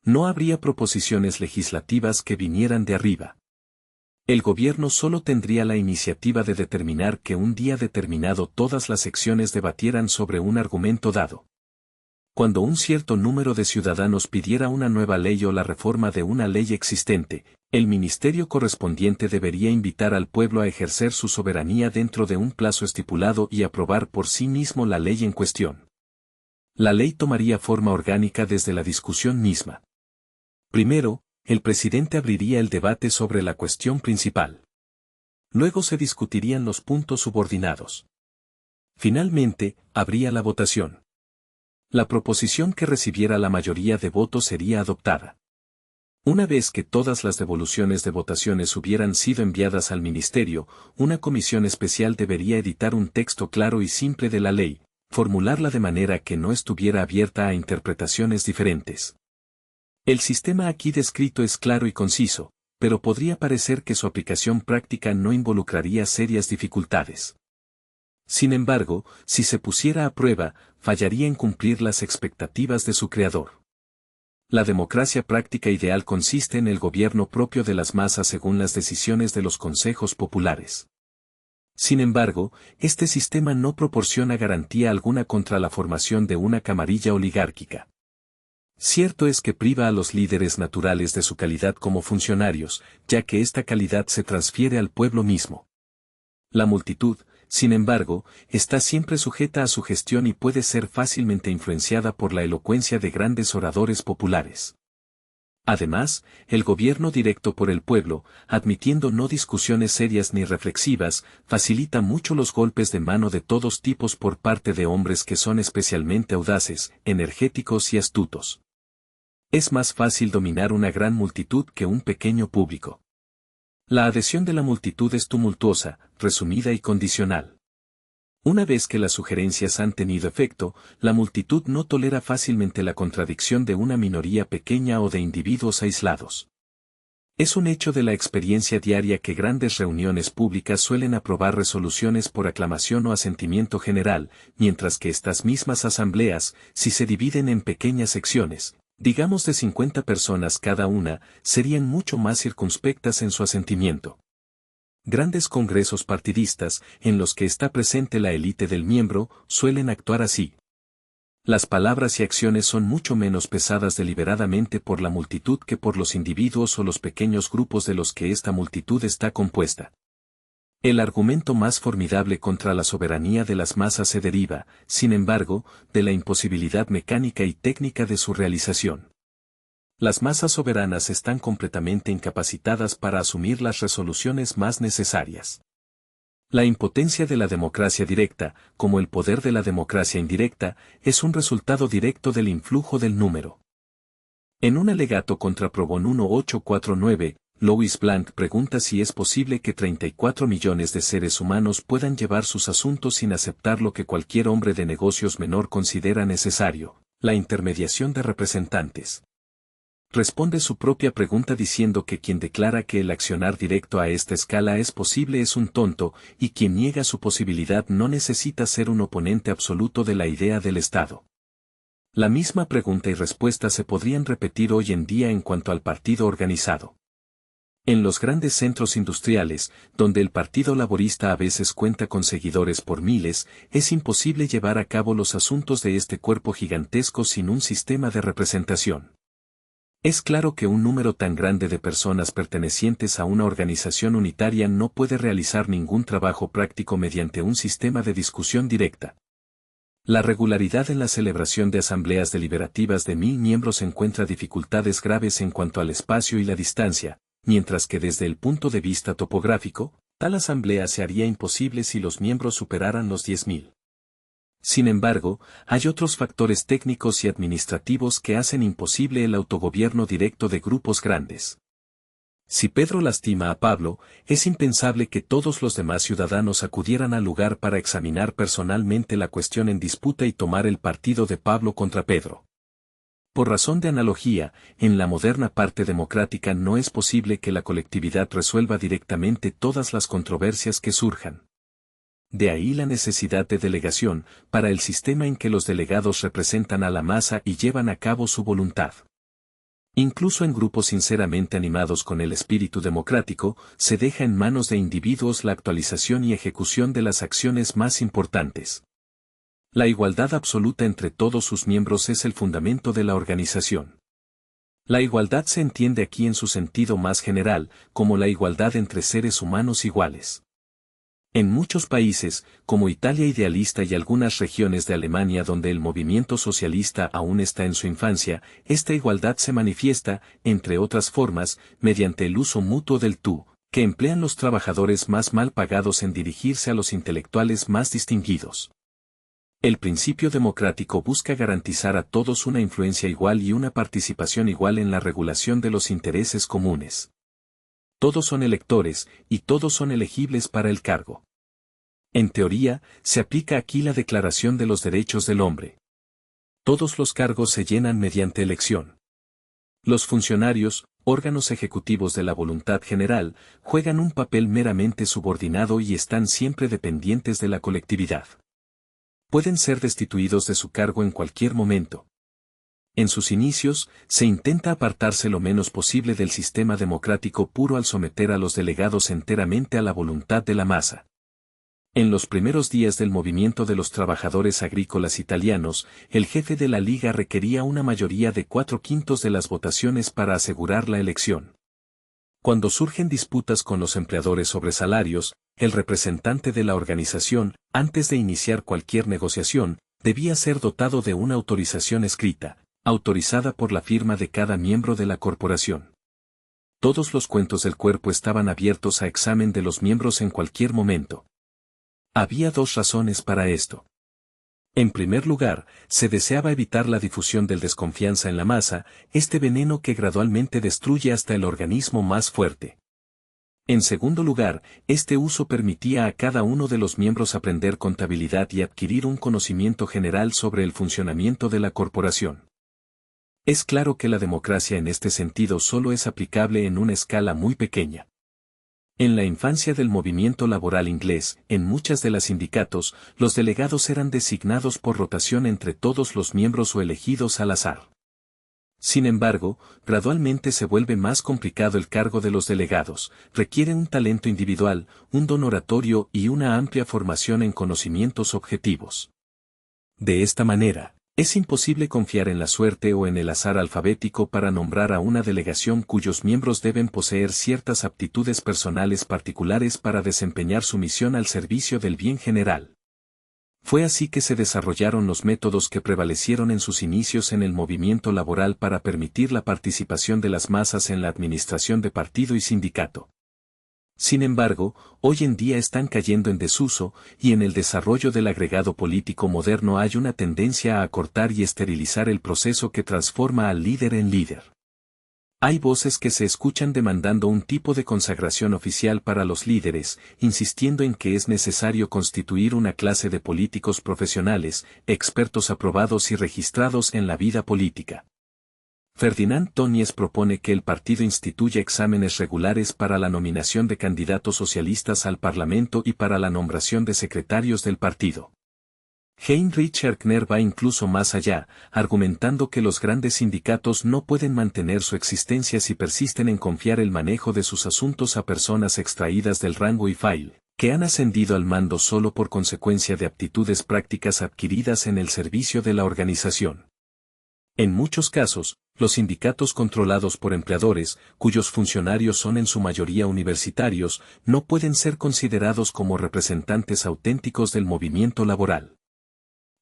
No habría proposiciones legislativas que vinieran de arriba. El gobierno solo tendría la iniciativa de determinar que un día determinado todas las secciones debatieran sobre un argumento dado. Cuando un cierto número de ciudadanos pidiera una nueva ley o la reforma de una ley existente, el ministerio correspondiente debería invitar al pueblo a ejercer su soberanía dentro de un plazo estipulado y aprobar por sí mismo la ley en cuestión. La ley tomaría forma orgánica desde la discusión misma. Primero, el presidente abriría el debate sobre la cuestión principal. Luego se discutirían los puntos subordinados. Finalmente, habría la votación. La proposición que recibiera la mayoría de votos sería adoptada. Una vez que todas las devoluciones de votaciones hubieran sido enviadas al ministerio, una comisión especial debería editar un texto claro y simple de la ley, formularla de manera que no estuviera abierta a interpretaciones diferentes. El sistema aquí descrito es claro y conciso, pero podría parecer que su aplicación práctica no involucraría serias dificultades. Sin embargo, si se pusiera a prueba, fallaría en cumplir las expectativas de su creador. La democracia práctica ideal consiste en el gobierno propio de las masas según las decisiones de los consejos populares. Sin embargo, este sistema no proporciona garantía alguna contra la formación de una camarilla oligárquica. Cierto es que priva a los líderes naturales de su calidad como funcionarios, ya que esta calidad se transfiere al pueblo mismo. La multitud, sin embargo, está siempre sujeta a su gestión y puede ser fácilmente influenciada por la elocuencia de grandes oradores populares. Además, el gobierno directo por el pueblo, admitiendo no discusiones serias ni reflexivas, facilita mucho los golpes de mano de todos tipos por parte de hombres que son especialmente audaces, energéticos y astutos. Es más fácil dominar una gran multitud que un pequeño público. La adhesión de la multitud es tumultuosa, resumida y condicional. Una vez que las sugerencias han tenido efecto, la multitud no tolera fácilmente la contradicción de una minoría pequeña o de individuos aislados. Es un hecho de la experiencia diaria que grandes reuniones públicas suelen aprobar resoluciones por aclamación o asentimiento general, mientras que estas mismas asambleas, si se dividen en pequeñas secciones, digamos de 50 personas cada una, serían mucho más circunspectas en su asentimiento. Grandes congresos partidistas, en los que está presente la élite del miembro, suelen actuar así. Las palabras y acciones son mucho menos pesadas deliberadamente por la multitud que por los individuos o los pequeños grupos de los que esta multitud está compuesta. El argumento más formidable contra la soberanía de las masas se deriva, sin embargo, de la imposibilidad mecánica y técnica de su realización. Las masas soberanas están completamente incapacitadas para asumir las resoluciones más necesarias. La impotencia de la democracia directa, como el poder de la democracia indirecta, es un resultado directo del influjo del número. En un alegato contra Probón 1849, Louis Blanc pregunta si es posible que 34 millones de seres humanos puedan llevar sus asuntos sin aceptar lo que cualquier hombre de negocios menor considera necesario, la intermediación de representantes. Responde su propia pregunta diciendo que quien declara que el accionar directo a esta escala es posible es un tonto, y quien niega su posibilidad no necesita ser un oponente absoluto de la idea del Estado. La misma pregunta y respuesta se podrían repetir hoy en día en cuanto al partido organizado. En los grandes centros industriales, donde el Partido Laborista a veces cuenta con seguidores por miles, es imposible llevar a cabo los asuntos de este cuerpo gigantesco sin un sistema de representación. Es claro que un número tan grande de personas pertenecientes a una organización unitaria no puede realizar ningún trabajo práctico mediante un sistema de discusión directa. La regularidad en la celebración de asambleas deliberativas de 1000 miembros encuentra dificultades graves en cuanto al espacio y la distancia, mientras que desde el punto de vista topográfico, tal asamblea se haría imposible si los miembros superaran los 10.000. Sin embargo, hay otros factores técnicos y administrativos que hacen imposible el autogobierno directo de grupos grandes. Si Pedro lastima a Pablo, es impensable que todos los demás ciudadanos acudieran al lugar para examinar personalmente la cuestión en disputa y tomar el partido de Pablo contra Pedro. Por razón de analogía, en la moderna parte democrática no es posible que la colectividad resuelva directamente todas las controversias que surjan. De ahí la necesidad de delegación, para el sistema en que los delegados representan a la masa y llevan a cabo su voluntad. Incluso en grupos sinceramente animados con el espíritu democrático, se deja en manos de individuos la actualización y ejecución de las acciones más importantes. La igualdad absoluta entre todos sus miembros es el fundamento de la organización. La igualdad se entiende aquí en su sentido más general, como la igualdad entre seres humanos iguales. En muchos países, como Italia idealista y algunas regiones de Alemania donde el movimiento socialista aún está en su infancia, esta igualdad se manifiesta, entre otras formas, mediante el uso mutuo del tú, que emplean los trabajadores más mal pagados en dirigirse a los intelectuales más distinguidos. El principio democrático busca garantizar a todos una influencia igual y una participación igual en la regulación de los intereses comunes. Todos son electores, y todos son elegibles para el cargo. En teoría, se aplica aquí la Declaración de los Derechos del Hombre. Todos los cargos se llenan mediante elección. Los funcionarios, órganos ejecutivos de la voluntad general, juegan un papel meramente subordinado y están siempre dependientes de la colectividad. Pueden ser destituidos de su cargo en cualquier momento. En sus inicios, se intenta apartarse lo menos posible del sistema democrático puro al someter a los delegados enteramente a la voluntad de la masa. En los primeros días del movimiento de los trabajadores agrícolas italianos, el jefe de la Liga requería una mayoría de 4/5 de las votaciones para asegurar la elección. Cuando surgen disputas con los empleadores sobre salarios, el representante de la organización, antes de iniciar cualquier negociación, debía ser dotado de una autorización escrita, autorizada por la firma de cada miembro de la corporación. Todos los cuentos del cuerpo estaban abiertos a examen de los miembros en cualquier momento. Había dos razones para esto. En primer lugar, se deseaba evitar la difusión del desconfianza en la masa, este veneno que gradualmente destruye hasta el organismo más fuerte. En segundo lugar, este uso permitía a cada uno de los miembros aprender contabilidad y adquirir un conocimiento general sobre el funcionamiento de la corporación. Es claro que la democracia en este sentido solo es aplicable en una escala muy pequeña. En la infancia del movimiento laboral inglés, en muchas de las sindicatos, los delegados eran designados por rotación entre todos los miembros o elegidos al azar. Sin embargo, gradualmente se vuelve más complicado el cargo de los delegados, requiere un talento individual, un don oratorio y una amplia formación en conocimientos objetivos. De esta manera, es imposible confiar en la suerte o en el azar alfabético para nombrar a una delegación cuyos miembros deben poseer ciertas aptitudes personales particulares para desempeñar su misión al servicio del bien general. Fue así que se desarrollaron los métodos que prevalecieron en sus inicios en el movimiento laboral para permitir la participación de las masas en la administración de partido y sindicato. Sin embargo, hoy en día están cayendo en desuso, y en el desarrollo del agregado político moderno hay una tendencia a acortar y esterilizar el proceso que transforma al líder en líder. Hay voces que se escuchan demandando un tipo de consagración oficial para los líderes, insistiendo en que es necesario constituir una clase de políticos profesionales, expertos aprobados y registrados en la vida política. Ferdinand Tönnies propone que el partido instituya exámenes regulares para la nominación de candidatos socialistas al Parlamento y para la nombración de secretarios del partido. Heinrich Herkner va incluso más allá, argumentando que los grandes sindicatos no pueden mantener su existencia si persisten en confiar el manejo de sus asuntos a personas extraídas del rango y file, que han ascendido al mando solo por consecuencia de aptitudes prácticas adquiridas en el servicio de la organización. En muchos casos, los sindicatos controlados por empleadores, cuyos funcionarios son en su mayoría universitarios, no pueden ser considerados como representantes auténticos del movimiento laboral.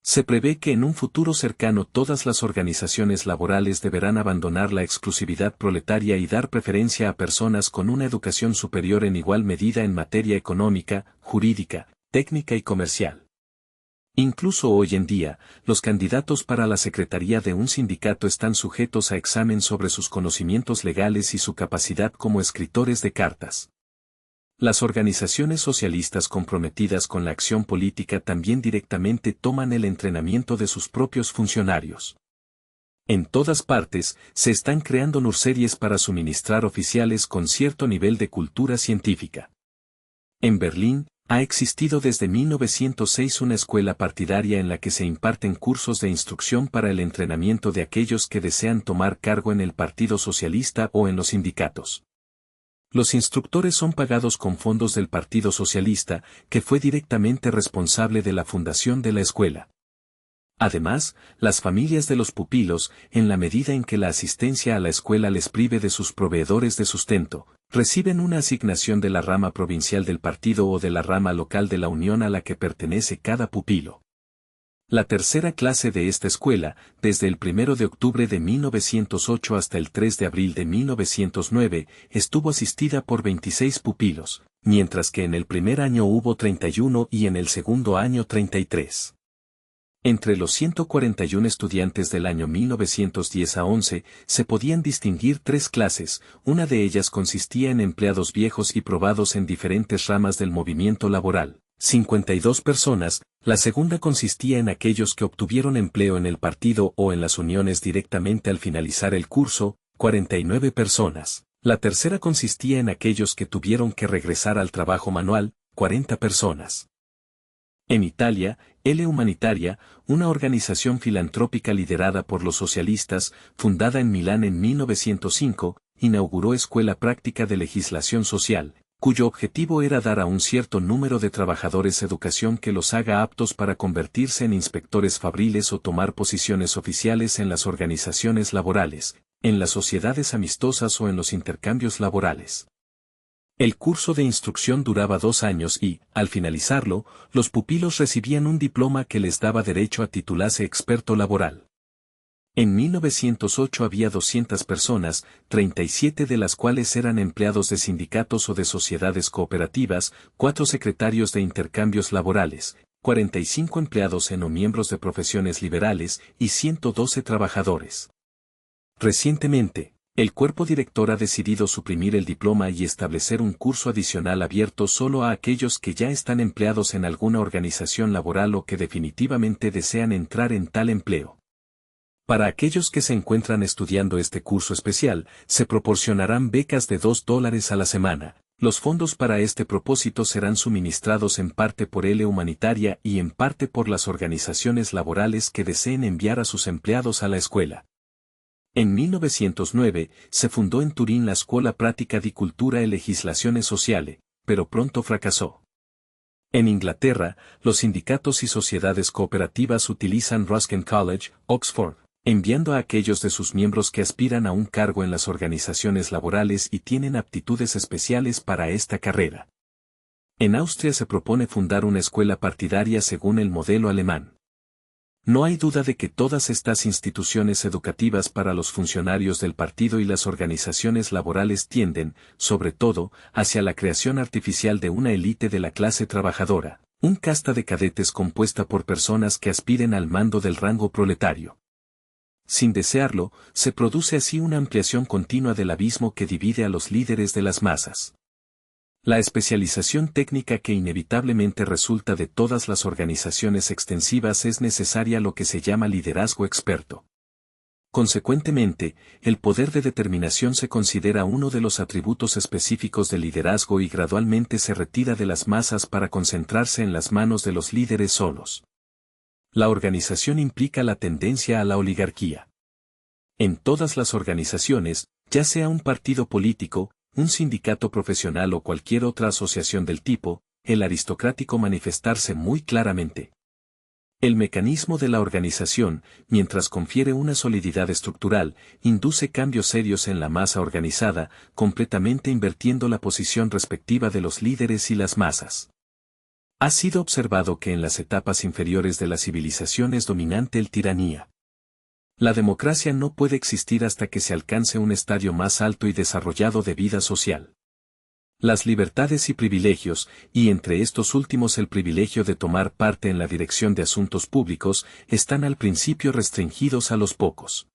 Se prevé que en un futuro cercano todas las organizaciones laborales deberán abandonar la exclusividad proletaria y dar preferencia a personas con una educación superior en igual medida en materia económica, jurídica, técnica y comercial. Incluso hoy en día, los candidatos para la secretaría de un sindicato están sujetos a examen sobre sus conocimientos legales y su capacidad como escritores de cartas. Las organizaciones socialistas comprometidas con la acción política también directamente toman el entrenamiento de sus propios funcionarios. En todas partes, se están creando nurseries para suministrar oficiales con cierto nivel de cultura científica. En Berlín, ha existido desde 1906 una escuela partidaria en la que se imparten cursos de instrucción para el entrenamiento de aquellos que desean tomar cargo en el Partido Socialista o en los sindicatos. Los instructores son pagados con fondos del Partido Socialista, que fue directamente responsable de la fundación de la escuela. Además, las familias de los pupilos, en la medida en que la asistencia a la escuela les prive de sus proveedores de sustento, reciben una asignación de la rama provincial del partido o de la rama local de la unión a la que pertenece cada pupilo. La tercera clase de esta escuela, desde el 1 de octubre de 1908 hasta el 3 de abril de 1909, estuvo asistida por 26 pupilos, mientras que en el primer año hubo 31 y en el segundo año 33. Entre los 141 estudiantes del año 1910 a 11, se podían distinguir tres clases, una de ellas consistía en empleados viejos y probados en diferentes ramas del movimiento laboral, 52 personas, la segunda consistía en aquellos que obtuvieron empleo en el partido o en las uniones directamente al finalizar el curso, 49 personas, la tercera consistía en aquellos que tuvieron que regresar al trabajo manual, 40 personas. En Italia, L Humanitaria, una organización filantrópica liderada por los socialistas, fundada en Milán en 1905, inauguró Escuela Práctica de Legislación Social, cuyo objetivo era dar a un cierto número de trabajadores educación que los haga aptos para convertirse en inspectores fabriles o tomar posiciones oficiales en las organizaciones laborales, en las sociedades amistosas o en los intercambios laborales. El curso de instrucción duraba 2 años y, al finalizarlo, los pupilos recibían un diploma que les daba derecho a titularse experto laboral. En 1908 había 200 personas, 37 de las cuales eran empleados de sindicatos o de sociedades cooperativas, 4 secretarios de intercambios laborales, 45 empleados o miembros de profesiones liberales y 112 trabajadores. Recientemente, el cuerpo director ha decidido suprimir el diploma y establecer un curso adicional abierto solo a aquellos que ya están empleados en alguna organización laboral o que definitivamente desean entrar en tal empleo. Para aquellos que se encuentran estudiando este curso especial, se proporcionarán becas de $2 a la semana. Los fondos para este propósito serán suministrados en parte por L Humanitaria y en parte por las organizaciones laborales que deseen enviar a sus empleados a la escuela. En 1909, se fundó en Turín la Scuola Pratica di Cultura e Legislazione Sociale, pero pronto fracasó. En Inglaterra, los sindicatos y sociedades cooperativas utilizan Ruskin College, Oxford, enviando a aquellos de sus miembros que aspiran a un cargo en las organizaciones laborales y tienen aptitudes especiales para esta carrera. En Austria se propone fundar una escuela partidaria según el modelo alemán. No hay duda de que todas estas instituciones educativas para los funcionarios del partido y las organizaciones laborales tienden, sobre todo, hacia la creación artificial de una élite de la clase trabajadora, un casta de cadetes compuesta por personas que aspiren al mando del rango proletario. Sin desearlo, se produce así una ampliación continua del abismo que divide a los líderes de las masas. La especialización técnica que inevitablemente resulta de todas las organizaciones extensivas es necesaria, lo que se llama liderazgo experto. Consecuentemente, el poder de determinación se considera uno de los atributos específicos del liderazgo y gradualmente se retira de las masas para concentrarse en las manos de los líderes solos. La organización implica la tendencia a la oligarquía. En todas las organizaciones, ya sea un partido político, un sindicato profesional o cualquier otra asociación del tipo, el aristocrático manifestarse muy claramente. El mecanismo de la organización, mientras confiere una solididad estructural, induce cambios serios en la masa organizada, completamente invirtiendo la posición respectiva de los líderes y las masas. Ha sido observado que en las etapas inferiores de la civilización es dominante el tiranía. La democracia no puede existir hasta que se alcance un estadio más alto y desarrollado de vida social. Las libertades y privilegios, y entre estos últimos el privilegio de tomar parte en la dirección de asuntos públicos, están al principio restringidos a los pocos.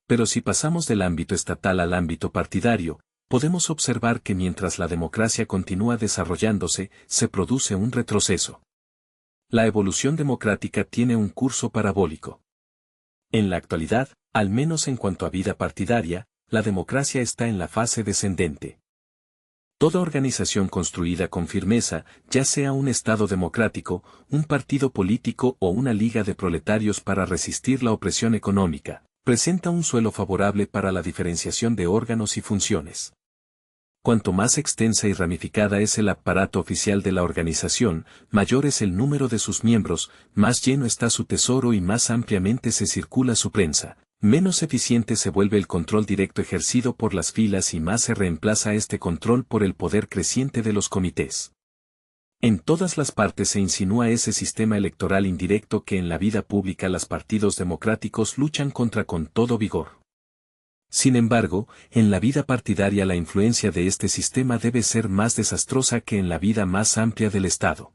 Pero si pasamos del ámbito estatal al ámbito partidario, podemos observar que mientras la democracia continúa desarrollándose, se produce un retroceso. La evolución democrática tiene un curso parabólico. En la actualidad, al menos en cuanto a vida partidaria, la democracia está en la fase descendente. Toda organización construida con firmeza, ya sea un Estado democrático, un partido político o una liga de proletarios para resistir la opresión económica, presenta un suelo favorable para la diferenciación de órganos y funciones. Cuanto más extensa y ramificada es el aparato oficial de la organización, mayor es el número de sus miembros, más lleno está su tesoro y más ampliamente se circula su prensa. Menos eficiente se vuelve el control directo ejercido por las filas y más se reemplaza este control por el poder creciente de los comités. En todas las partes se insinúa ese sistema electoral indirecto que en la vida pública los partidos democráticos luchan contra con todo vigor. Sin embargo, en la vida partidaria la influencia de este sistema debe ser más desastrosa que en la vida más amplia del Estado.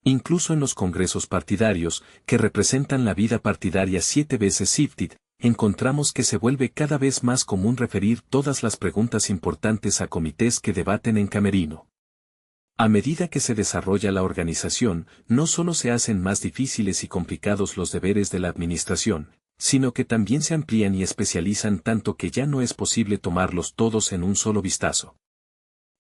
Incluso en los congresos partidarios, que representan la vida partidaria 7 veces shifted, encontramos que se vuelve cada vez más común referir todas las preguntas importantes a comités que debaten en camerino. A medida que se desarrolla la organización, no solo se hacen más difíciles y complicados los deberes de la administración, sino que también se amplían y especializan tanto que ya no es posible tomarlos todos en un solo vistazo.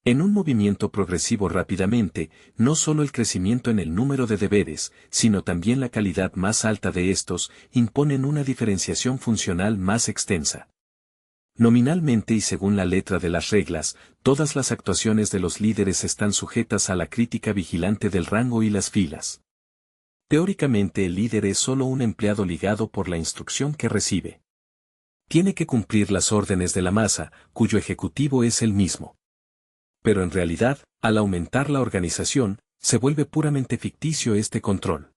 En un movimiento progresivo rápidamente, no solo el crecimiento en el número de deberes, sino también la calidad más alta de estos, imponen una diferenciación funcional más extensa. Nominalmente y según la letra de las reglas, todas las actuaciones de los líderes están sujetas a la crítica vigilante del rango y las filas. Teóricamente el líder es solo un empleado ligado por la instrucción que recibe. Tiene que cumplir las órdenes de la masa, cuyo ejecutivo es el mismo. Pero en realidad, al aumentar la organización, se vuelve puramente ficticio este control.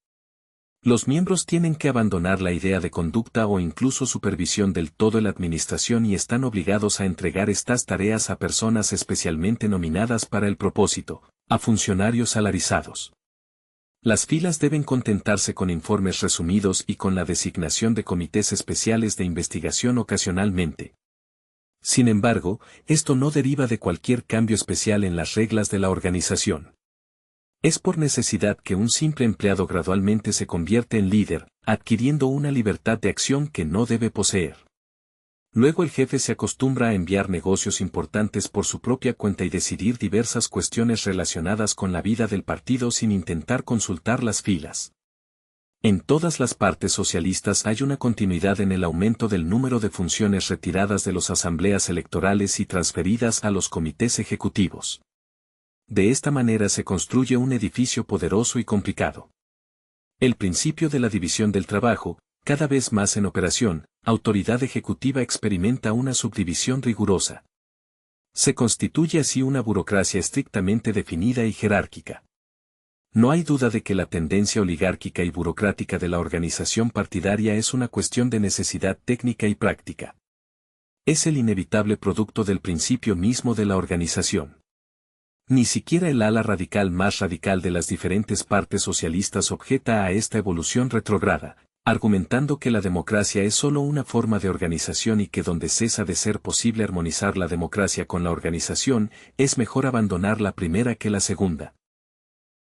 Los miembros tienen que abandonar la idea de conducta o incluso supervisión del todo de la administración y están obligados a entregar estas tareas a personas especialmente nominadas para el propósito, a funcionarios salarizados. Las filas deben contentarse con informes resumidos y con la designación de comités especiales de investigación ocasionalmente. Sin embargo, esto no deriva de cualquier cambio especial en las reglas de la organización. Es por necesidad que un simple empleado gradualmente se convierte en líder, adquiriendo una libertad de acción que no debe poseer. Luego el jefe se acostumbra a enviar negocios importantes por su propia cuenta y decidir diversas cuestiones relacionadas con la vida del partido sin intentar consultar las filas. En todas las partes socialistas hay una continuidad en el aumento del número de funciones retiradas de las asambleas electorales y transferidas a los comités ejecutivos. De esta manera se construye un edificio poderoso y complicado. El principio de la división del trabajo, cada vez más en operación, autoridad ejecutiva experimenta una subdivisión rigurosa. Se constituye así una burocracia estrictamente definida y jerárquica. No hay duda de que la tendencia oligárquica y burocrática de la organización partidaria es una cuestión de necesidad técnica y práctica. Es el inevitable producto del principio mismo de la organización. Ni siquiera el ala radical más radical de las diferentes partes socialistas objeta a esta evolución retrógrada, argumentando que la democracia es solo una forma de organización y que donde cesa de ser posible armonizar la democracia con la organización, es mejor abandonar la primera que la segunda.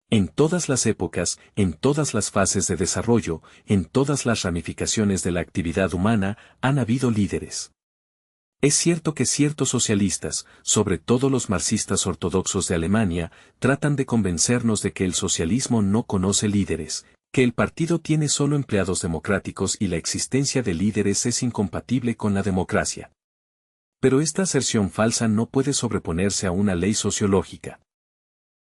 En todas las épocas, en todas las fases de desarrollo, en todas las ramificaciones de la actividad humana, han habido líderes. Es cierto que ciertos socialistas, sobre todo los marxistas ortodoxos de Alemania, tratan de convencernos de que el socialismo no conoce líderes, que el partido tiene solo empleados democráticos y la existencia de líderes es incompatible con la democracia. Pero esta aserción falsa no puede sobreponerse a una ley sociológica.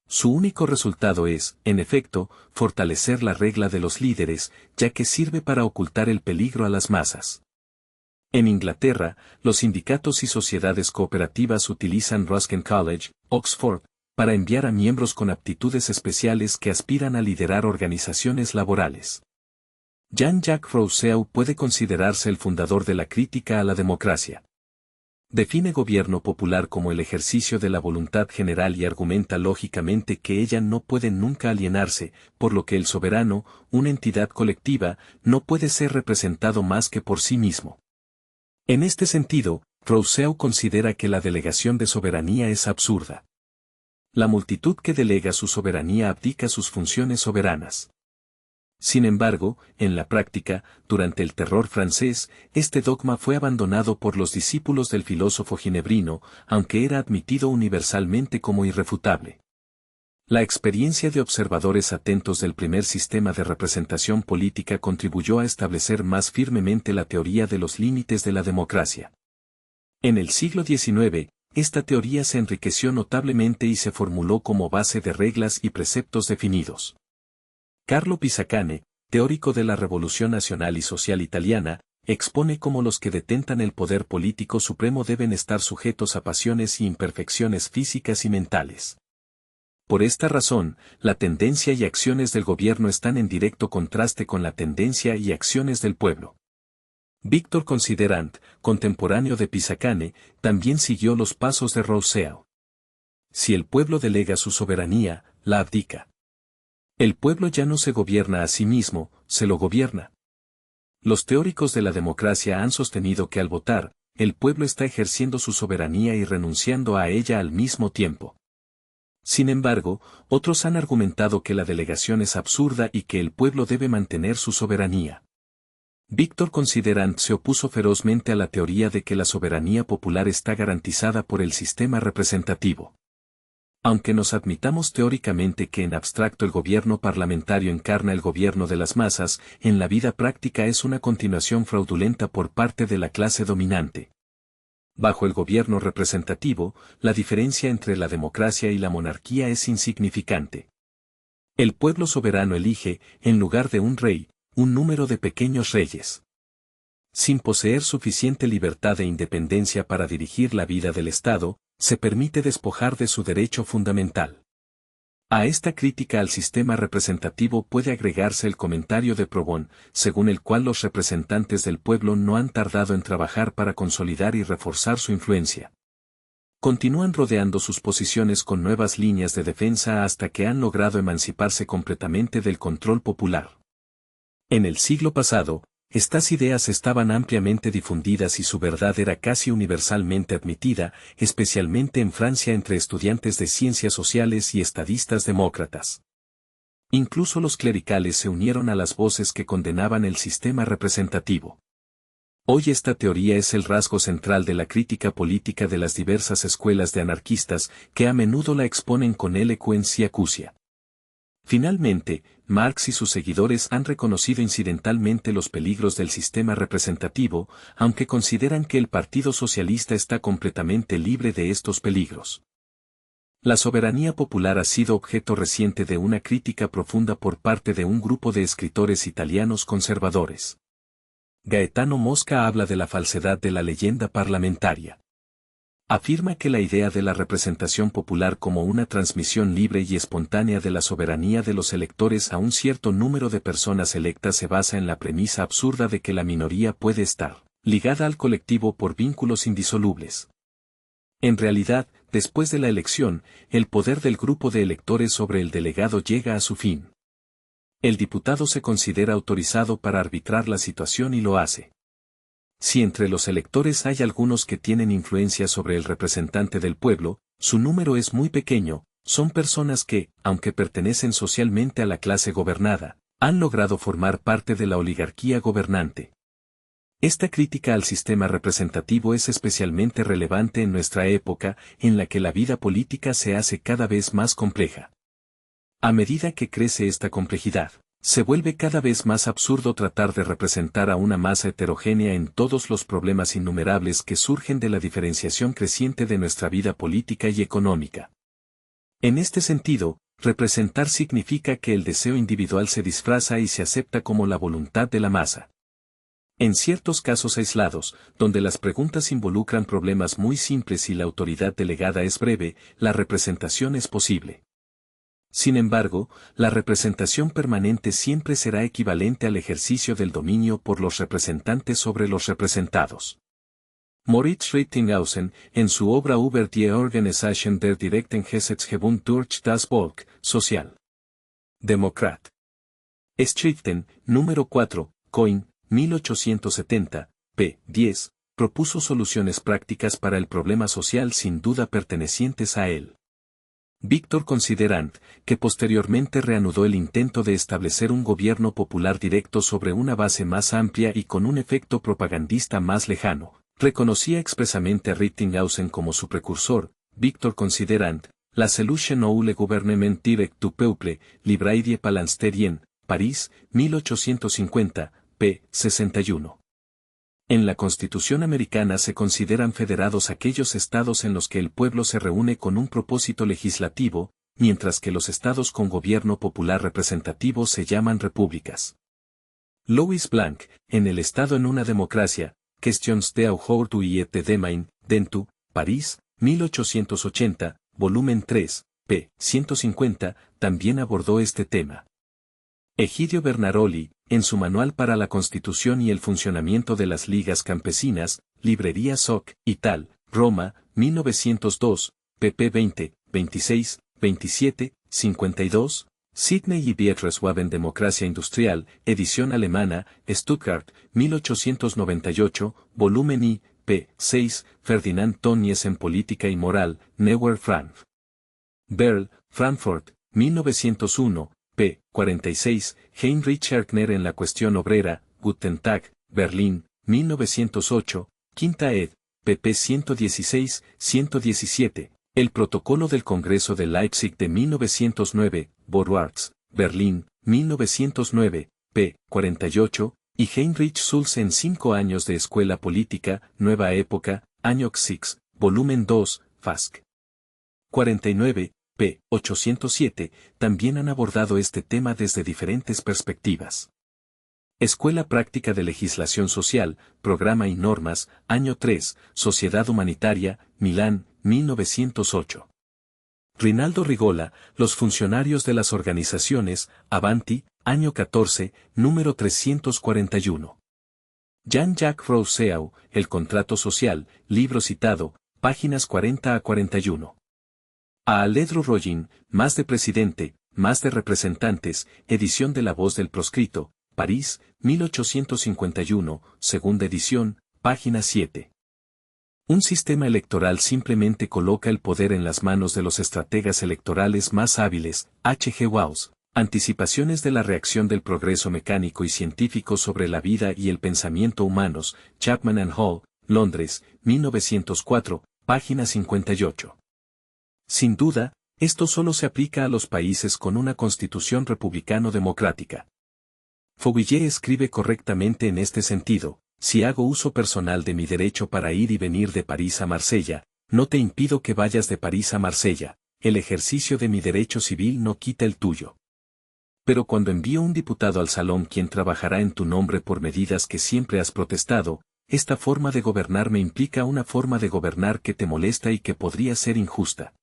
Su único resultado es, en efecto, fortalecer la regla de los líderes, ya que sirve para ocultar el peligro a las masas. En Inglaterra, los sindicatos y sociedades cooperativas utilizan Ruskin College, Oxford, para enviar a miembros con aptitudes especiales que aspiran a liderar organizaciones laborales. Jean-Jacques Rousseau puede considerarse el fundador de la crítica a la democracia. Define gobierno popular como el ejercicio de la voluntad general y argumenta lógicamente que ella no puede nunca alienarse, por lo que el soberano, una entidad colectiva, no puede ser representado más que por sí mismo. En este sentido, Rousseau considera que la delegación de soberanía es absurda. La multitud que delega su soberanía abdica sus funciones soberanas. Sin embargo, en la práctica, durante el terror francés, este dogma fue abandonado por los discípulos del filósofo ginebrino, aunque era admitido universalmente como irrefutable. La experiencia de observadores atentos del primer sistema de representación política contribuyó a establecer más firmemente la teoría de los límites de la democracia. En el siglo XIX, esta teoría se enriqueció notablemente y se formuló como base de reglas y preceptos definidos. Carlo Pisacane, teórico de la Revolución Nacional y Social Italiana, expone cómo los que detentan el poder político supremo deben estar sujetos a pasiones y imperfecciones físicas y mentales. Por esta razón, la tendencia y acciones del gobierno están en directo contraste con la tendencia y acciones del pueblo. Víctor Considerant, contemporáneo de Pisacane, también siguió los pasos de Rousseau. Si el pueblo delega su soberanía, la abdica. El pueblo ya no se gobierna a sí mismo, se lo gobierna. Los teóricos de la democracia han sostenido que al votar, el pueblo está ejerciendo su soberanía y renunciando a ella al mismo tiempo. Sin embargo, otros han argumentado que la delegación es absurda y que el pueblo debe mantener su soberanía. Víctor Considerant se opuso ferozmente a la teoría de que la soberanía popular está garantizada por el sistema representativo. Aunque nos admitamos teóricamente que en abstracto el gobierno parlamentario encarna el gobierno de las masas, en la vida práctica es una continuación fraudulenta por parte de la clase dominante. Bajo el gobierno representativo, la diferencia entre la democracia y la monarquía es insignificante. El pueblo soberano elige, en lugar de un rey, un número de pequeños reyes. Sin poseer suficiente libertad e independencia para dirigir la vida del Estado, se permite despojar de su derecho fundamental. A esta crítica al sistema representativo puede agregarse el comentario de Proudhon, según el cual los representantes del pueblo no han tardado en trabajar para consolidar y reforzar su influencia. Continúan rodeando sus posiciones con nuevas líneas de defensa hasta que han logrado emanciparse completamente del control popular. En el siglo pasado, estas ideas estaban ampliamente difundidas y su verdad era casi universalmente admitida, especialmente en Francia entre estudiantes de ciencias sociales y estadistas demócratas. Incluso los clericales se unieron a las voces que condenaban el sistema representativo. Hoy esta teoría es el rasgo central de la crítica política de las diversas escuelas de anarquistas que a menudo la exponen con elocuencia y acucia. Finalmente, Marx y sus seguidores han reconocido incidentalmente los peligros del sistema representativo, aunque consideran que el Partido Socialista está completamente libre de estos peligros. La soberanía popular ha sido objeto reciente de una crítica profunda por parte de un grupo de escritores italianos conservadores. Gaetano Mosca habla de la falsedad de la leyenda parlamentaria. Afirma que la idea de la representación popular como una transmisión libre y espontánea de la soberanía de los electores a un cierto número de personas electas se basa en la premisa absurda de que la minoría puede estar ligada al colectivo por vínculos indisolubles. En realidad, después de la elección, el poder del grupo de electores sobre el delegado llega a su fin. El diputado se considera autorizado para arbitrar la situación y lo hace. Si entre los electores hay algunos que tienen influencia sobre el representante del pueblo, su número es muy pequeño, son personas que, aunque pertenecen socialmente a la clase gobernada, han logrado formar parte de la oligarquía gobernante. Esta crítica al sistema representativo es especialmente relevante en nuestra época, en la que la vida política se hace cada vez más compleja. A medida que crece esta complejidad, se vuelve cada vez más absurdo tratar de representar a una masa heterogénea en todos los problemas innumerables que surgen de la diferenciación creciente de nuestra vida política y económica. En este sentido, representar significa que el deseo individual se disfraza y se acepta como la voluntad de la masa. En ciertos casos aislados, donde las preguntas involucran problemas muy simples y la autoridad delegada es breve, la representación es posible. Sin embargo, la representación permanente siempre será equivalente al ejercicio del dominio por los representantes sobre los representados. Moritz Rittinghausen, en su obra Über die Organisation der direkten Gesetzgebung durch das Volk, Social. Demokrat. Schriften, número 4, Coin, 1870, p. 10, propuso soluciones prácticas para el problema social sin duda pertenecientes a él. Víctor Considerant, que posteriormente reanudó el intento de establecer un gobierno popular directo sobre una base más amplia y con un efecto propagandista más lejano, reconocía expresamente a Rittinghausen como su precursor. Víctor Considerant, La Solution ou le gouvernement direct du peuple, Libraire Palansterien, París, 1850, p. 61. En la Constitución americana se consideran federados aquellos estados en los que el pueblo se reúne con un propósito legislativo, mientras que los estados con gobierno popular representativo se llaman repúblicas. Louis Blanc, en El Estado en una democracia, Questions d'aujourd'hui et de demain, Dentu, París, 1880, volumen 3, p. 150, también abordó este tema. Egidio Bernaroli, en su Manual para la Constitución y el funcionamiento de las ligas campesinas, Librería Soc. y tal, Roma, 1902, pp 20, 26, 27, 52, Sidney y Bietraswaben Democracia Industrial, edición alemana, Stuttgart, 1898, volumen I, p. 6, Ferdinand Tönnies en Política y Moral, Neuer Frank. Berl, Frankfurt, 1901, p. 46, Heinrich Erkner en La Cuestión Obrera, Guten Tag, Berlín, 1908, Quinta ed., pp 116, 117, el Protocolo del Congreso de Leipzig de 1909, Borwards, Berlín, 1909, p. 48, y Heinrich Sulz en 5 años de Escuela Política, Nueva Época, Año 6, volumen 2, Fask. 49, p. 807, también han abordado este tema desde diferentes perspectivas. Escuela Práctica de Legislación Social, Programa y Normas, Año 3, Sociedad Humanitaria, Milán, 1908. Rinaldo Rigola, Los funcionarios de las organizaciones, Avanti, Año 14, número 341. Jean-Jacques Rousseau, El contrato social, libro citado, páginas 40 a 41. A Aledro Rollin, Más de presidente, más de representantes, edición de La Voz del Proscrito, París, 1851, segunda edición, página 7. Un sistema electoral simplemente coloca el poder en las manos de los estrategas electorales más hábiles, H. G. Wells, Anticipaciones de la reacción del progreso mecánico y científico sobre la vida y el pensamiento humanos, Chapman and Hall, Londres, 1904, página 58. Sin duda, esto solo se aplica a los países con una constitución republicano-democrática. Fauvillet escribe correctamente en este sentido: si hago uso personal de mi derecho para ir y venir de París a Marsella, no te impido que vayas de París a Marsella, el ejercicio de mi derecho civil no quita el tuyo. Pero cuando envío un diputado al salón quien trabajará en tu nombre por medidas que siempre has protestado, esta forma de gobernar me implica una forma de gobernar que te molesta y que podría ser injusta.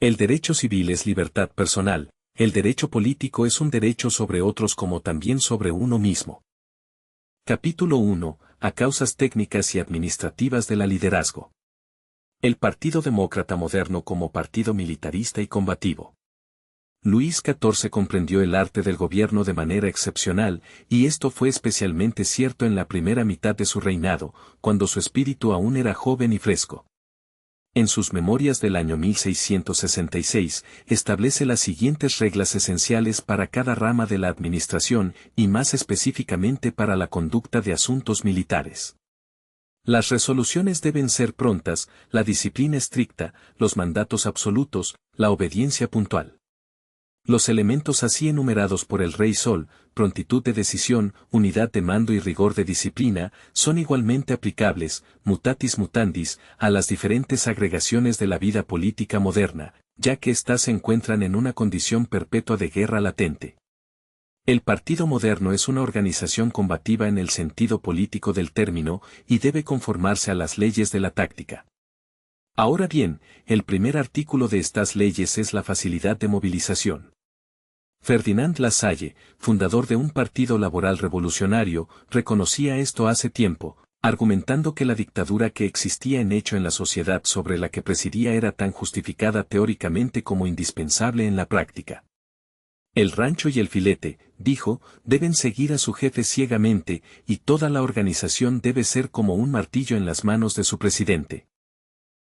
El derecho civil es libertad personal, el derecho político es un derecho sobre otros como también sobre uno mismo. Capítulo 1. A causas técnicas y administrativas de la liderazgo. El Partido Demócrata Moderno como partido militarista y combativo. Luis XIV comprendió el arte del gobierno de manera excepcional, y esto fue especialmente cierto en la primera mitad de su reinado, cuando su espíritu aún era joven y fresco. En sus memorias del año 1666, establece las siguientes reglas esenciales para cada rama de la administración y más específicamente para la conducta de asuntos militares. Las resoluciones deben ser prontas, la disciplina estricta, los mandatos absolutos, la obediencia puntual. Los elementos así enumerados por el Rey Sol, prontitud de decisión, unidad de mando y rigor de disciplina, son igualmente aplicables, mutatis mutandis, a las diferentes agregaciones de la vida política moderna, ya que éstas se encuentran en una condición perpetua de guerra latente. El Partido Moderno es una organización combativa en el sentido político del término, y debe conformarse a las leyes de la táctica. Ahora bien, el primer artículo de estas leyes es la facilidad de movilización. Ferdinand Lasalle, fundador de un partido laboral revolucionario, reconocía esto hace tiempo, argumentando que la dictadura que existía en hecho en la sociedad sobre la que presidía era tan justificada teóricamente como indispensable en la práctica. El rancho y el filete, dijo, deben seguir a su jefe ciegamente, y toda la organización debe ser como un martillo en las manos de su presidente.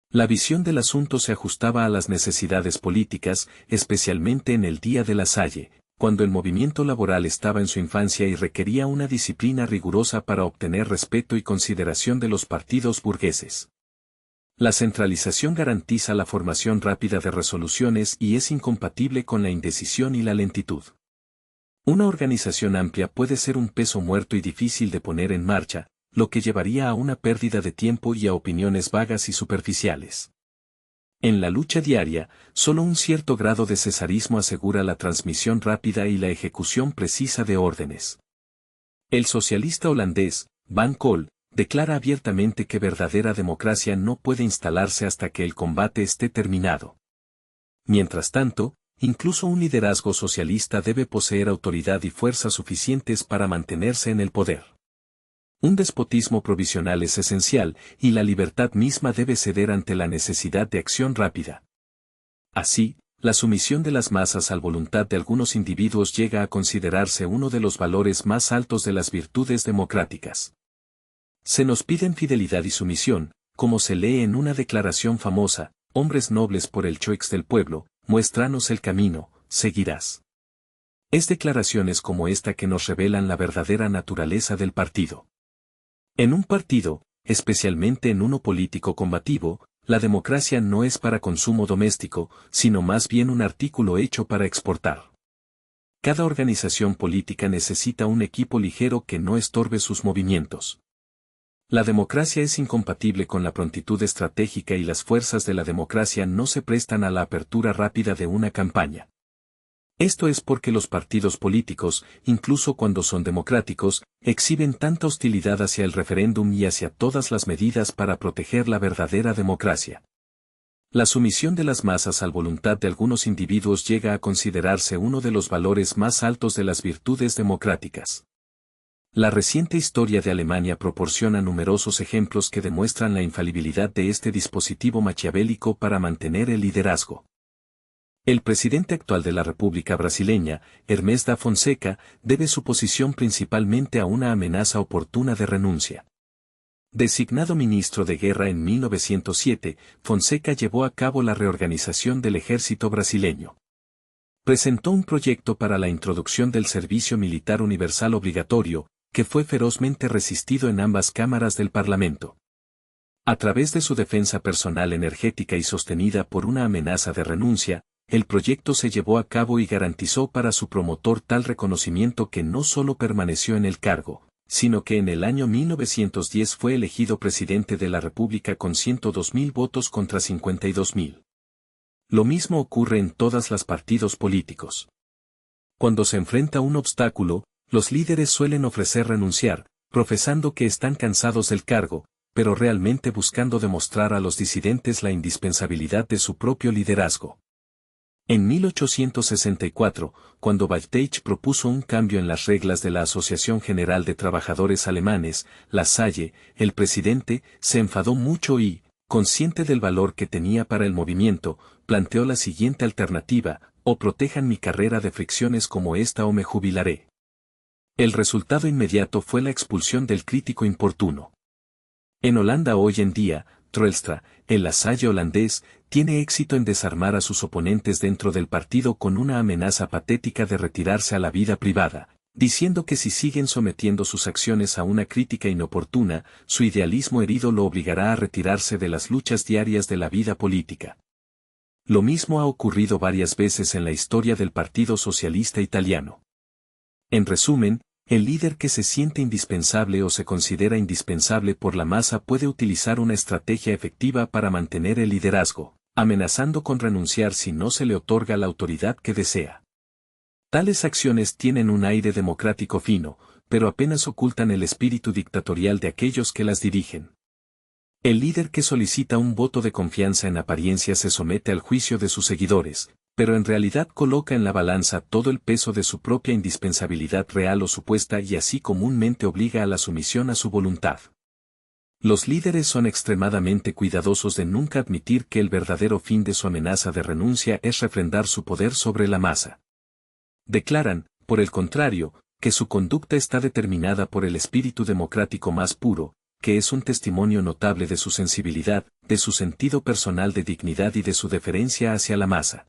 La visión del asunto se ajustaba a las necesidades políticas, especialmente en el día de Lasalle, cuando el movimiento laboral estaba en su infancia y requería una disciplina rigurosa para obtener respeto y consideración de los partidos burgueses. La centralización garantiza la formación rápida de resoluciones y es incompatible con la indecisión y la lentitud. Una organización amplia puede ser un peso muerto y difícil de poner en marcha, lo que llevaría a una pérdida de tiempo y a opiniones vagas y superficiales. En la lucha diaria, solo un cierto grado de cesarismo asegura la transmisión rápida y la ejecución precisa de órdenes. El socialista holandés, Van Kool, declara abiertamente que verdadera democracia no puede instalarse hasta que el combate esté terminado. Mientras tanto, incluso un liderazgo socialista debe poseer autoridad y fuerza suficientes para mantenerse en el poder. Un despotismo provisional es esencial, y la libertad misma debe ceder ante la necesidad de acción rápida. Así, la sumisión de las masas a la voluntad de algunos individuos llega a considerarse uno de los valores más altos de las virtudes democráticas. Se nos piden fidelidad y sumisión, como se lee en una declaración famosa: hombres nobles por el choix del pueblo, muéstranos el camino, seguirás. Es declaraciones como esta que nos revelan la verdadera naturaleza del partido. En un partido, especialmente en uno político combativo, la democracia no es para consumo doméstico, sino más bien un artículo hecho para exportar. Cada organización política necesita un equipo ligero que no estorbe sus movimientos. La democracia es incompatible con la prontitud estratégica y las fuerzas de la democracia no se prestan a la apertura rápida de una campaña. Esto es porque los partidos políticos, incluso cuando son democráticos, exhiben tanta hostilidad hacia el referéndum y hacia todas las medidas para proteger la verdadera democracia. La sumisión de las masas a la voluntad de algunos individuos llega a considerarse uno de los valores más altos de las virtudes democráticas. La reciente historia de Alemania proporciona numerosos ejemplos que demuestran la infalibilidad de este dispositivo maquiavélico para mantener el liderazgo. El presidente actual de la República Brasileña, Hermes da Fonseca, debe su posición principalmente a una amenaza oportuna de renuncia. Designado ministro de Guerra en 1907, Fonseca llevó a cabo la reorganización del ejército brasileño. Presentó un proyecto para la introducción del servicio militar universal obligatorio, que fue ferozmente resistido en ambas cámaras del Parlamento. A través de su defensa personal energética y sostenida por una amenaza de renuncia, el proyecto se llevó a cabo y garantizó para su promotor tal reconocimiento que no solo permaneció en el cargo, sino que en el año 1910 fue elegido presidente de la República con 102.000 votos contra 52.000. Lo mismo ocurre en todos los partidos políticos. Cuando se enfrenta un obstáculo, los líderes suelen ofrecer renunciar, profesando que están cansados del cargo, pero realmente buscando demostrar a los disidentes la indispensabilidad de su propio liderazgo. En 1864, cuando Wettich propuso un cambio en las reglas de la Asociación General de Trabajadores Alemanes, La Salle, el presidente, se enfadó mucho y, consciente del valor que tenía para el movimiento, planteó la siguiente alternativa: o protejan mi carrera de fricciones como esta o me jubilaré. El resultado inmediato fue la expulsión del crítico importuno. En Holanda hoy en día, Troelstra, el La Salle holandés, tiene éxito en desarmar a sus oponentes dentro del partido con una amenaza patética de retirarse a la vida privada, diciendo que si siguen sometiendo sus acciones a una crítica inoportuna, su idealismo herido lo obligará a retirarse de las luchas diarias de la vida política. Lo mismo ha ocurrido varias veces en la historia del Partido Socialista Italiano. En resumen, el líder que se siente indispensable o se considera indispensable por la masa puede utilizar una estrategia efectiva para mantener el liderazgo, amenazando con renunciar si no se le otorga la autoridad que desea. Tales acciones tienen un aire democrático fino, pero apenas ocultan el espíritu dictatorial de aquellos que las dirigen. El líder que solicita un voto de confianza en apariencia se somete al juicio de sus seguidores, pero en realidad coloca en la balanza todo el peso de su propia indispensabilidad real o supuesta y así comúnmente obliga a la sumisión a su voluntad. Los líderes son extremadamente cuidadosos de nunca admitir que el verdadero fin de su amenaza de renuncia es refrendar su poder sobre la masa. Declaran, por el contrario, que su conducta está determinada por el espíritu democrático más puro, que es un testimonio notable de su sensibilidad, de su sentido personal de dignidad y de su deferencia hacia la masa.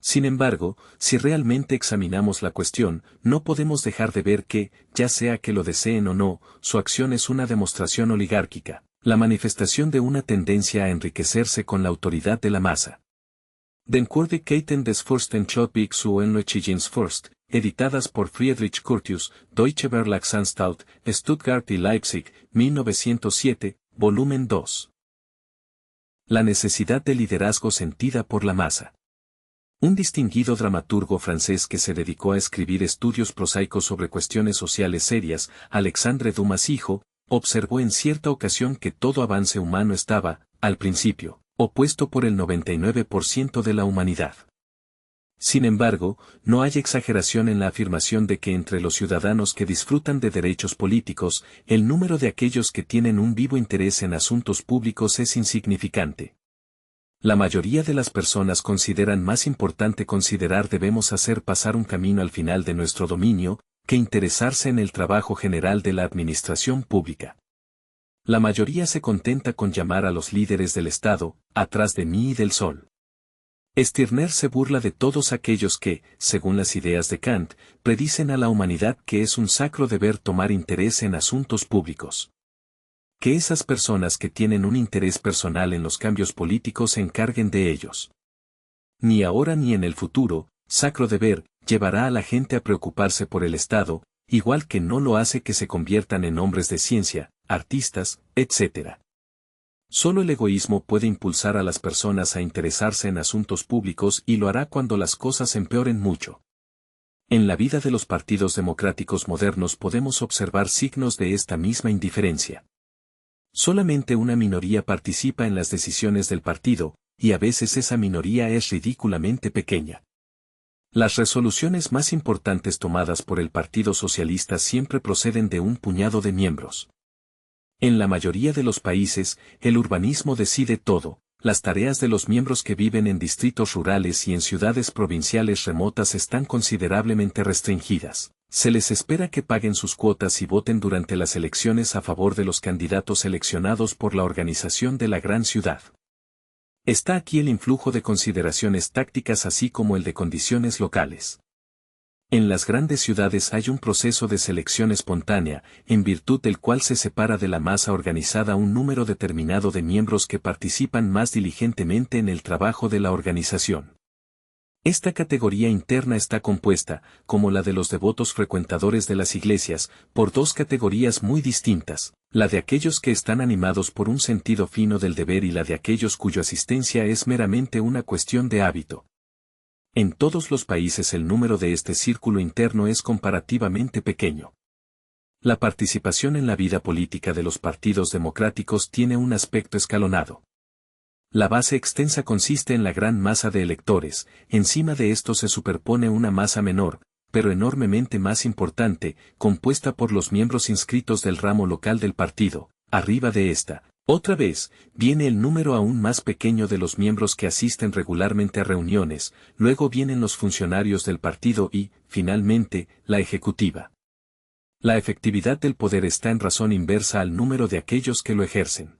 Sin embargo, si realmente examinamos la cuestión, no podemos dejar de ver que, ya sea que lo deseen o no, su acción es una demostración oligárquica, la manifestación de una tendencia a enriquecerse con la autoridad de la masa. Den Kurdigheten des Fürsten Schotbig zu Enlochigins Fürst, editadas por Friedrich Curtius, Deutsche Verlagsanstalt, Stuttgart y Leipzig, 1907, volumen 2. La necesidad de liderazgo sentida por la masa. Un distinguido dramaturgo francés que se dedicó a escribir estudios prosaicos sobre cuestiones sociales serias, Alexandre Dumas hijo, observó en cierta ocasión que todo avance humano estaba, al principio, opuesto por el 99% de la humanidad. Sin embargo, no hay exageración en la afirmación de que entre los ciudadanos que disfrutan de derechos políticos, el número de aquellos que tienen un vivo interés en asuntos públicos es insignificante. La mayoría de las personas consideran más importante considerar debemos hacer pasar un camino al final de nuestro dominio, que interesarse en el trabajo general de la administración pública. La mayoría se contenta con llamar a los líderes del Estado, atrás de mí y del sol. Stirner se burla de todos aquellos que, según las ideas de Kant, predicen a la humanidad que es un sacro deber tomar interés en asuntos públicos. Que esas personas que tienen un interés personal en los cambios políticos se encarguen de ellos. Ni ahora ni en el futuro, sacro deber, llevará a la gente a preocuparse por el Estado, igual que no lo hace que se conviertan en hombres de ciencia, artistas, etc. Solo el egoísmo puede impulsar a las personas a interesarse en asuntos públicos y lo hará cuando las cosas empeoren mucho. En la vida de los partidos democráticos modernos podemos observar signos de esta misma indiferencia. Solamente una minoría participa en las decisiones del partido, y a veces esa minoría es ridículamente pequeña. Las resoluciones más importantes tomadas por el Partido Socialista siempre proceden de un puñado de miembros. En la mayoría de los países, el urbanismo decide todo, las tareas de los miembros que viven en distritos rurales y en ciudades provinciales remotas están considerablemente restringidas. Se les espera que paguen sus cuotas y voten durante las elecciones a favor de los candidatos seleccionados por la organización de la gran ciudad. Está aquí el influjo de consideraciones tácticas así como el de condiciones locales. En las grandes ciudades hay un proceso de selección espontánea, en virtud del cual se separa de la masa organizada un número determinado de miembros que participan más diligentemente en el trabajo de la organización. Esta categoría interna está compuesta, como la de los devotos frecuentadores de las iglesias, por dos categorías muy distintas, la de aquellos que están animados por un sentido fino del deber y la de aquellos cuya asistencia es meramente una cuestión de hábito. En todos los países el número de este círculo interno es comparativamente pequeño. La participación en la vida política de los partidos democráticos tiene un aspecto escalonado. La base extensa consiste en la gran masa de electores, encima de esto se superpone una masa menor, pero enormemente más importante, compuesta por los miembros inscritos del ramo local del partido, arriba de esta. Otra vez, viene el número aún más pequeño de los miembros que asisten regularmente a reuniones, luego vienen los funcionarios del partido y, finalmente, la ejecutiva. La efectividad del poder está en razón inversa al número de aquellos que lo ejercen.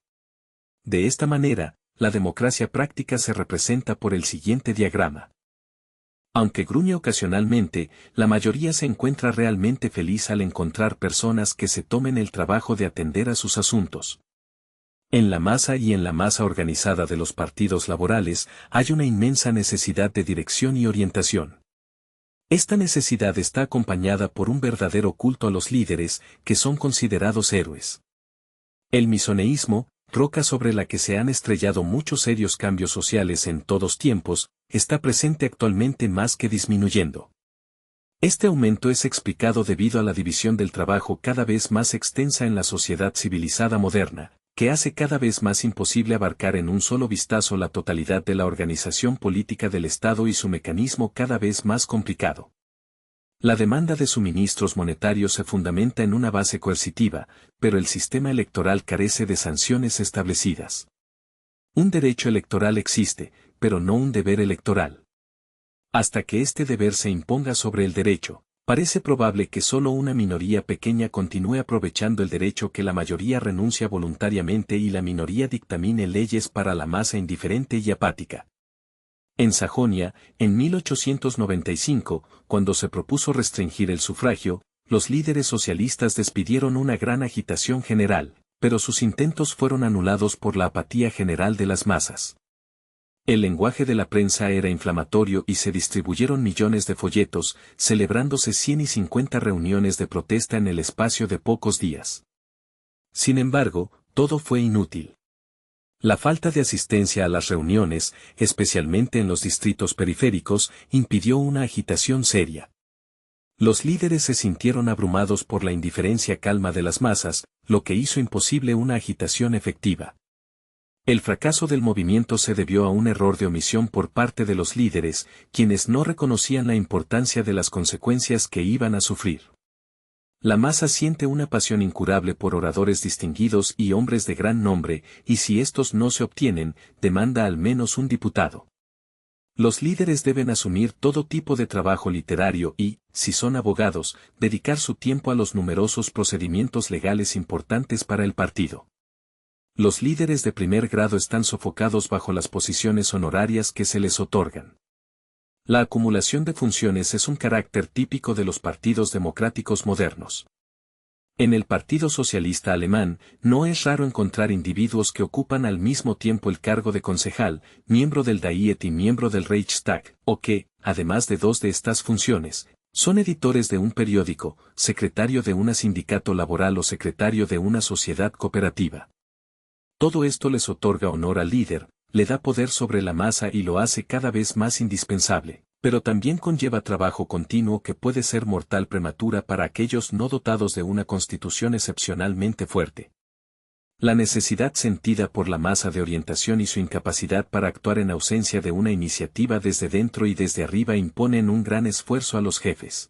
De esta manera, la democracia práctica se representa por el siguiente diagrama. Aunque gruñe ocasionalmente, la mayoría se encuentra realmente feliz al encontrar personas que se tomen el trabajo de atender a sus asuntos. En la masa y en la masa organizada de los partidos laborales hay una inmensa necesidad de dirección y orientación. Esta necesidad está acompañada por un verdadero culto a los líderes, que son considerados héroes. El misoneísmo, roca sobre la que se han estrellado muchos serios cambios sociales en todos tiempos, está presente actualmente más que disminuyendo. Este aumento es explicado debido a la división del trabajo cada vez más extensa en la sociedad civilizada moderna, que hace cada vez más imposible abarcar en un solo vistazo la totalidad de la organización política del Estado y su mecanismo cada vez más complicado. La demanda de suministros monetarios se fundamenta en una base coercitiva, pero el sistema electoral carece de sanciones establecidas. Un derecho electoral existe, pero no un deber electoral. Hasta que este deber se imponga sobre el derecho, parece probable que solo una minoría pequeña continúe aprovechando el derecho que la mayoría renuncia voluntariamente y la minoría dictamine leyes para la masa indiferente y apática. En Sajonia, en 1895, cuando se propuso restringir el sufragio, los líderes socialistas despidieron una gran agitación general, pero sus intentos fueron anulados por la apatía general de las masas. El lenguaje de la prensa era inflamatorio y se distribuyeron millones de folletos, celebrándose 150 reuniones de protesta en el espacio de pocos días. Sin embargo, todo fue inútil. La falta de asistencia a las reuniones, especialmente en los distritos periféricos, impidió una agitación seria. Los líderes se sintieron abrumados por la indiferencia calma de las masas, lo que hizo imposible una agitación efectiva. El fracaso del movimiento se debió a un error de omisión por parte de los líderes, quienes no reconocían la importancia de las consecuencias que iban a sufrir. La masa siente una pasión incurable por oradores distinguidos y hombres de gran nombre, y si estos no se obtienen, demanda al menos un diputado. Los líderes deben asumir todo tipo de trabajo literario y, si son abogados, dedicar su tiempo a los numerosos procedimientos legales importantes para el partido. Los líderes de primer grado están sofocados bajo las posiciones honorarias que se les otorgan. La acumulación de funciones es un carácter típico de los partidos democráticos modernos. En el Partido Socialista Alemán, no es raro encontrar individuos que ocupan al mismo tiempo el cargo de concejal, miembro del Diet y miembro del Reichstag, o que, además de dos de estas funciones, son editores de un periódico, secretario de un sindicato laboral o secretario de una sociedad cooperativa. Todo esto les otorga honor al líder, le da poder sobre la masa y lo hace cada vez más indispensable, pero también conlleva trabajo continuo que puede ser mortal prematura para aquellos no dotados de una constitución excepcionalmente fuerte. La necesidad sentida por la masa de orientación y su incapacidad para actuar en ausencia de una iniciativa desde dentro y desde arriba imponen un gran esfuerzo a los jefes.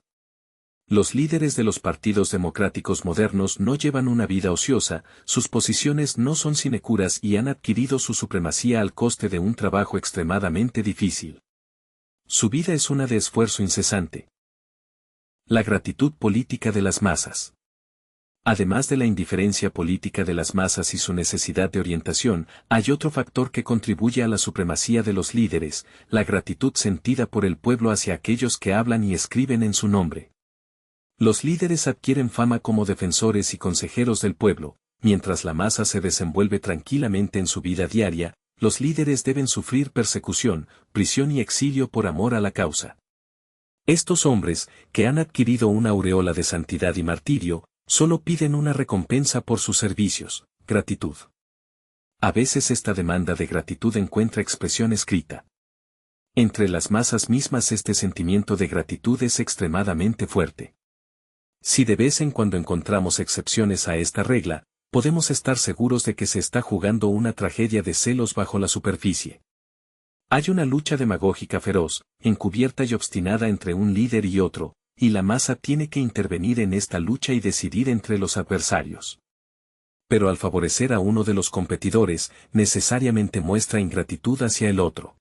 Los líderes de los partidos democráticos modernos no llevan una vida ociosa, sus posiciones no son sinecuras y han adquirido su supremacía al coste de un trabajo extremadamente difícil. Su vida es una de esfuerzo incesante. La gratitud política de las masas. Además de la indiferencia política de las masas y su necesidad de orientación, hay otro factor que contribuye a la supremacía de los líderes, la gratitud sentida por el pueblo hacia aquellos que hablan y escriben en su nombre. Los líderes adquieren fama como defensores y consejeros del pueblo, mientras la masa se desenvuelve tranquilamente en su vida diaria, los líderes deben sufrir persecución, prisión y exilio por amor a la causa. Estos hombres, que han adquirido una aureola de santidad y martirio, solo piden una recompensa por sus servicios, gratitud. A veces esta demanda de gratitud encuentra expresión escrita. Entre las masas mismas este sentimiento de gratitud es extremadamente fuerte. Si de vez en cuando encontramos excepciones a esta regla, podemos estar seguros de que se está jugando una tragedia de celos bajo la superficie. Hay una lucha demagógica feroz, encubierta y obstinada entre un líder y otro, y la masa tiene que intervenir en esta lucha y decidir entre los adversarios. Pero al favorecer a uno de los competidores, necesariamente muestra ingratitud hacia el otro.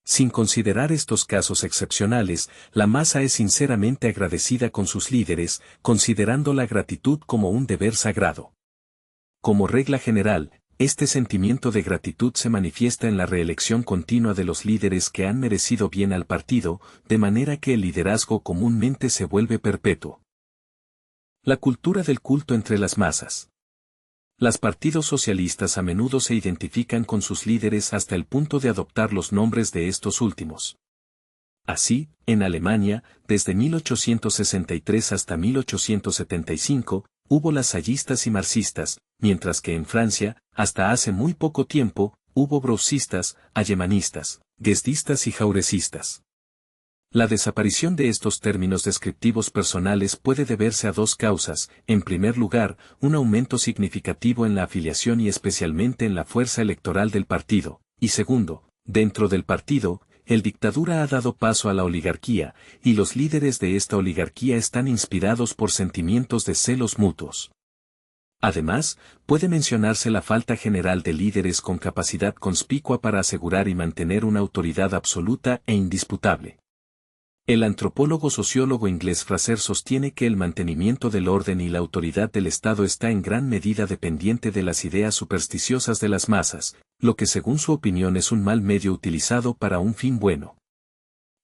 Sin considerar estos casos excepcionales, la masa es sinceramente agradecida con sus líderes, considerando la gratitud como un deber sagrado. Como regla general, este sentimiento de gratitud se manifiesta en la reelección continua de los líderes que han merecido bien al partido, de manera que el liderazgo comúnmente se vuelve perpetuo. La cultura del culto entre las masas. Los partidos socialistas a menudo se identifican con sus líderes hasta el punto de adoptar los nombres de estos últimos. Así, en Alemania, desde 1863 hasta 1875, hubo lasallistas y marxistas, mientras que en Francia, hasta hace muy poco tiempo, hubo brossistas, allemanistas, guesdistas y jaurecistas. La desaparición de estos términos descriptivos personales puede deberse a dos causas: en primer lugar, un aumento significativo en la afiliación y especialmente en la fuerza electoral del partido, y segundo, dentro del partido, el dictadura ha dado paso a la oligarquía, y los líderes de esta oligarquía están inspirados por sentimientos de celos mutuos. Además, puede mencionarse la falta general de líderes con capacidad conspicua para asegurar y mantener una autoridad absoluta e indisputable. El antropólogo sociólogo inglés Fraser sostiene que el mantenimiento del orden y la autoridad del Estado está en gran medida dependiente de las ideas supersticiosas de las masas, lo que según su opinión es un mal medio utilizado para un fin bueno.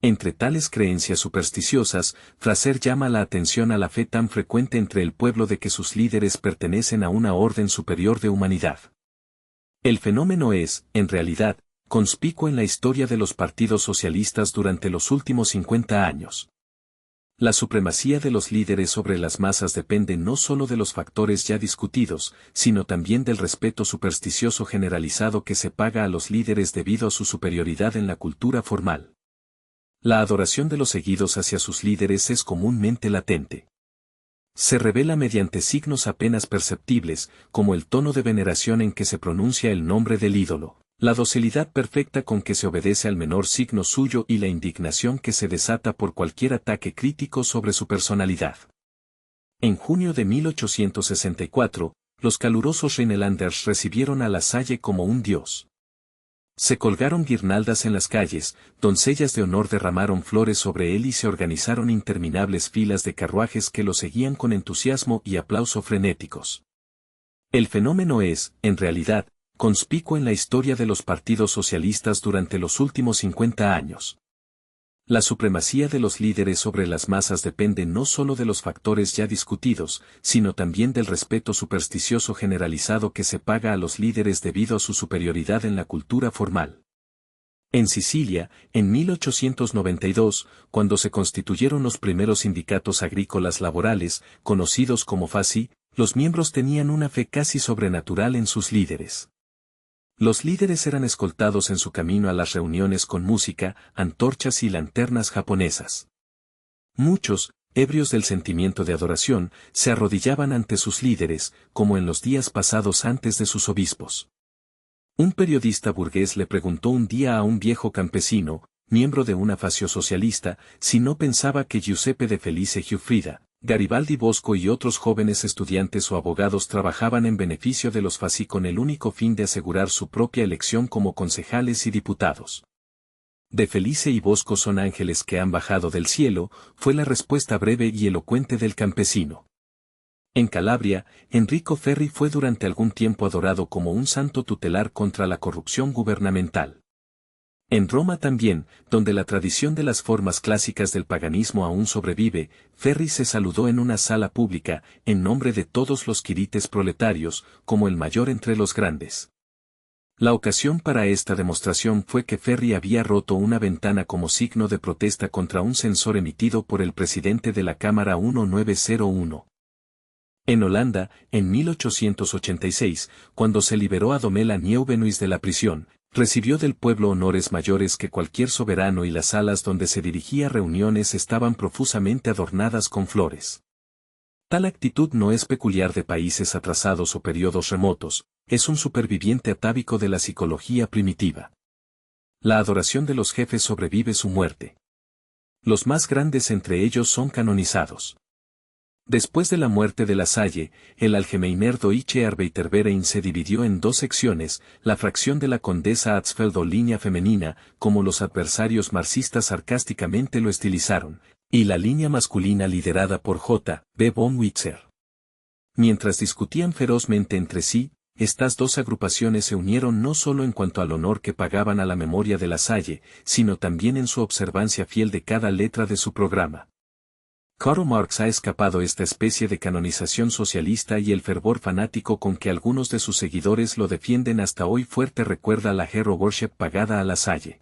Entre tales creencias supersticiosas, Fraser llama la atención a la fe tan frecuente entre el pueblo de que sus líderes pertenecen a una orden superior de humanidad. El fenómeno es, en realidad, conspicuo en la historia de los partidos socialistas durante los últimos 50 años. La supremacía de los líderes sobre las masas depende no solo de los factores ya discutidos, sino también del respeto supersticioso generalizado que se paga a los líderes debido a su superioridad en la cultura formal. La adoración de los seguidos hacia sus líderes es comúnmente latente. Se revela mediante signos apenas perceptibles, como el tono de veneración en que se pronuncia el nombre del ídolo, la docilidad perfecta con que se obedece al menor signo suyo y la indignación que se desata por cualquier ataque crítico sobre su personalidad. En junio de 1864, los calurosos Rhinelanders recibieron a La Salle como un dios. Se colgaron guirnaldas en las calles, doncellas de honor derramaron flores sobre él y se organizaron interminables filas de carruajes que lo seguían con entusiasmo y aplauso frenéticos. El fenómeno es, en realidad, conspicuo en la historia de los partidos socialistas durante los últimos 50 años. La supremacía de los líderes sobre las masas depende no solo de los factores ya discutidos, sino también del respeto supersticioso generalizado que se paga a los líderes debido a su superioridad en la cultura formal. En Sicilia, en 1892, cuando se constituyeron los primeros sindicatos agrícolas laborales, conocidos como FASI, los miembros tenían una fe casi sobrenatural en sus líderes. Los líderes eran escoltados en su camino a las reuniones con música, antorchas y lanternas japonesas. Muchos, ebrios del sentimiento de adoración, se arrodillaban ante sus líderes, como en los días pasados antes de sus obispos. Un periodista burgués le preguntó un día a un viejo campesino, miembro de una fascio socialista, si no pensaba que Giuseppe de Felice Giuffrida, Garibaldi Bosco y otros jóvenes estudiantes o abogados trabajaban en beneficio de los FASI con el único fin de asegurar su propia elección como concejales y diputados. De Felice y Bosco son ángeles que han bajado del cielo, fue la respuesta breve y elocuente del campesino. En Calabria, Enrico Ferri fue durante algún tiempo adorado como un santo tutelar contra la corrupción gubernamental. En Roma también, donde la tradición de las formas clásicas del paganismo aún sobrevive, Ferri se saludó en una sala pública, en nombre de todos los quirites proletarios, como el mayor entre los grandes. La ocasión para esta demostración fue que Ferri había roto una ventana como signo de protesta contra un censor emitido por el presidente de la Cámara 1901. En Holanda, en 1886, cuando se liberó a Domela Nieuwenhuis de la prisión, recibió del pueblo honores mayores que cualquier soberano y las salas donde se dirigía a reuniones estaban profusamente adornadas con flores. Tal actitud no es peculiar de países atrasados o periodos remotos, es un superviviente atávico de la psicología primitiva. La adoración de los jefes sobrevive su muerte. Los más grandes entre ellos son canonizados. Después de la muerte de La Salle, el Allgemeiner Deutsche Arbeiterverein se dividió en dos secciones, la fracción de la condesa Atzfeld o línea femenina, como los adversarios marxistas sarcásticamente lo estilizaron, y la línea masculina liderada por J. B. von Witzer. Mientras discutían ferozmente entre sí, estas dos agrupaciones se unieron no solo en cuanto al honor que pagaban a la memoria de La Salle, sino también en su observancia fiel de cada letra de su programa. Karl Marx ha escapado esta especie de canonización socialista y el fervor fanático con que algunos de sus seguidores lo defienden hasta hoy fuerte recuerda la hero worship pagada a La Salle.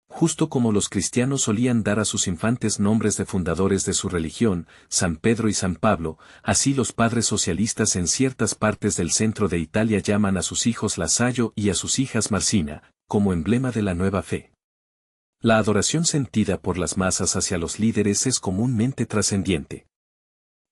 Justo como los cristianos solían dar a sus infantes nombres de fundadores de su religión, San Pedro y San Pablo, así los padres socialistas en ciertas partes del centro de Italia llaman a sus hijos Lasallo y a sus hijas Marcina, como emblema de la nueva fe. La adoración sentida por las masas hacia los líderes es comúnmente trascendiente.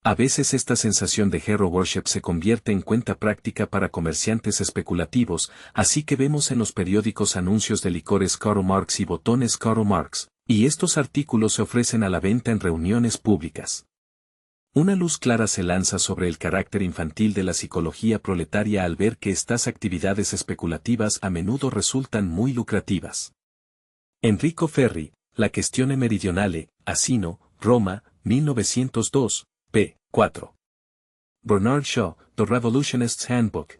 A veces esta sensación de hero worship se convierte en cuenta práctica para comerciantes especulativos, así que vemos en los periódicos anuncios de licores Karl Marx y botones Karl Marx, y estos artículos se ofrecen a la venta en reuniones públicas. Una luz clara se lanza sobre el carácter infantil de la psicología proletaria al ver que estas actividades especulativas a menudo resultan muy lucrativas. Enrico Ferri, La questione meridionale, Asino, Roma, 1902, p. 4. Bernard Shaw, The Revolutionist's Handbook,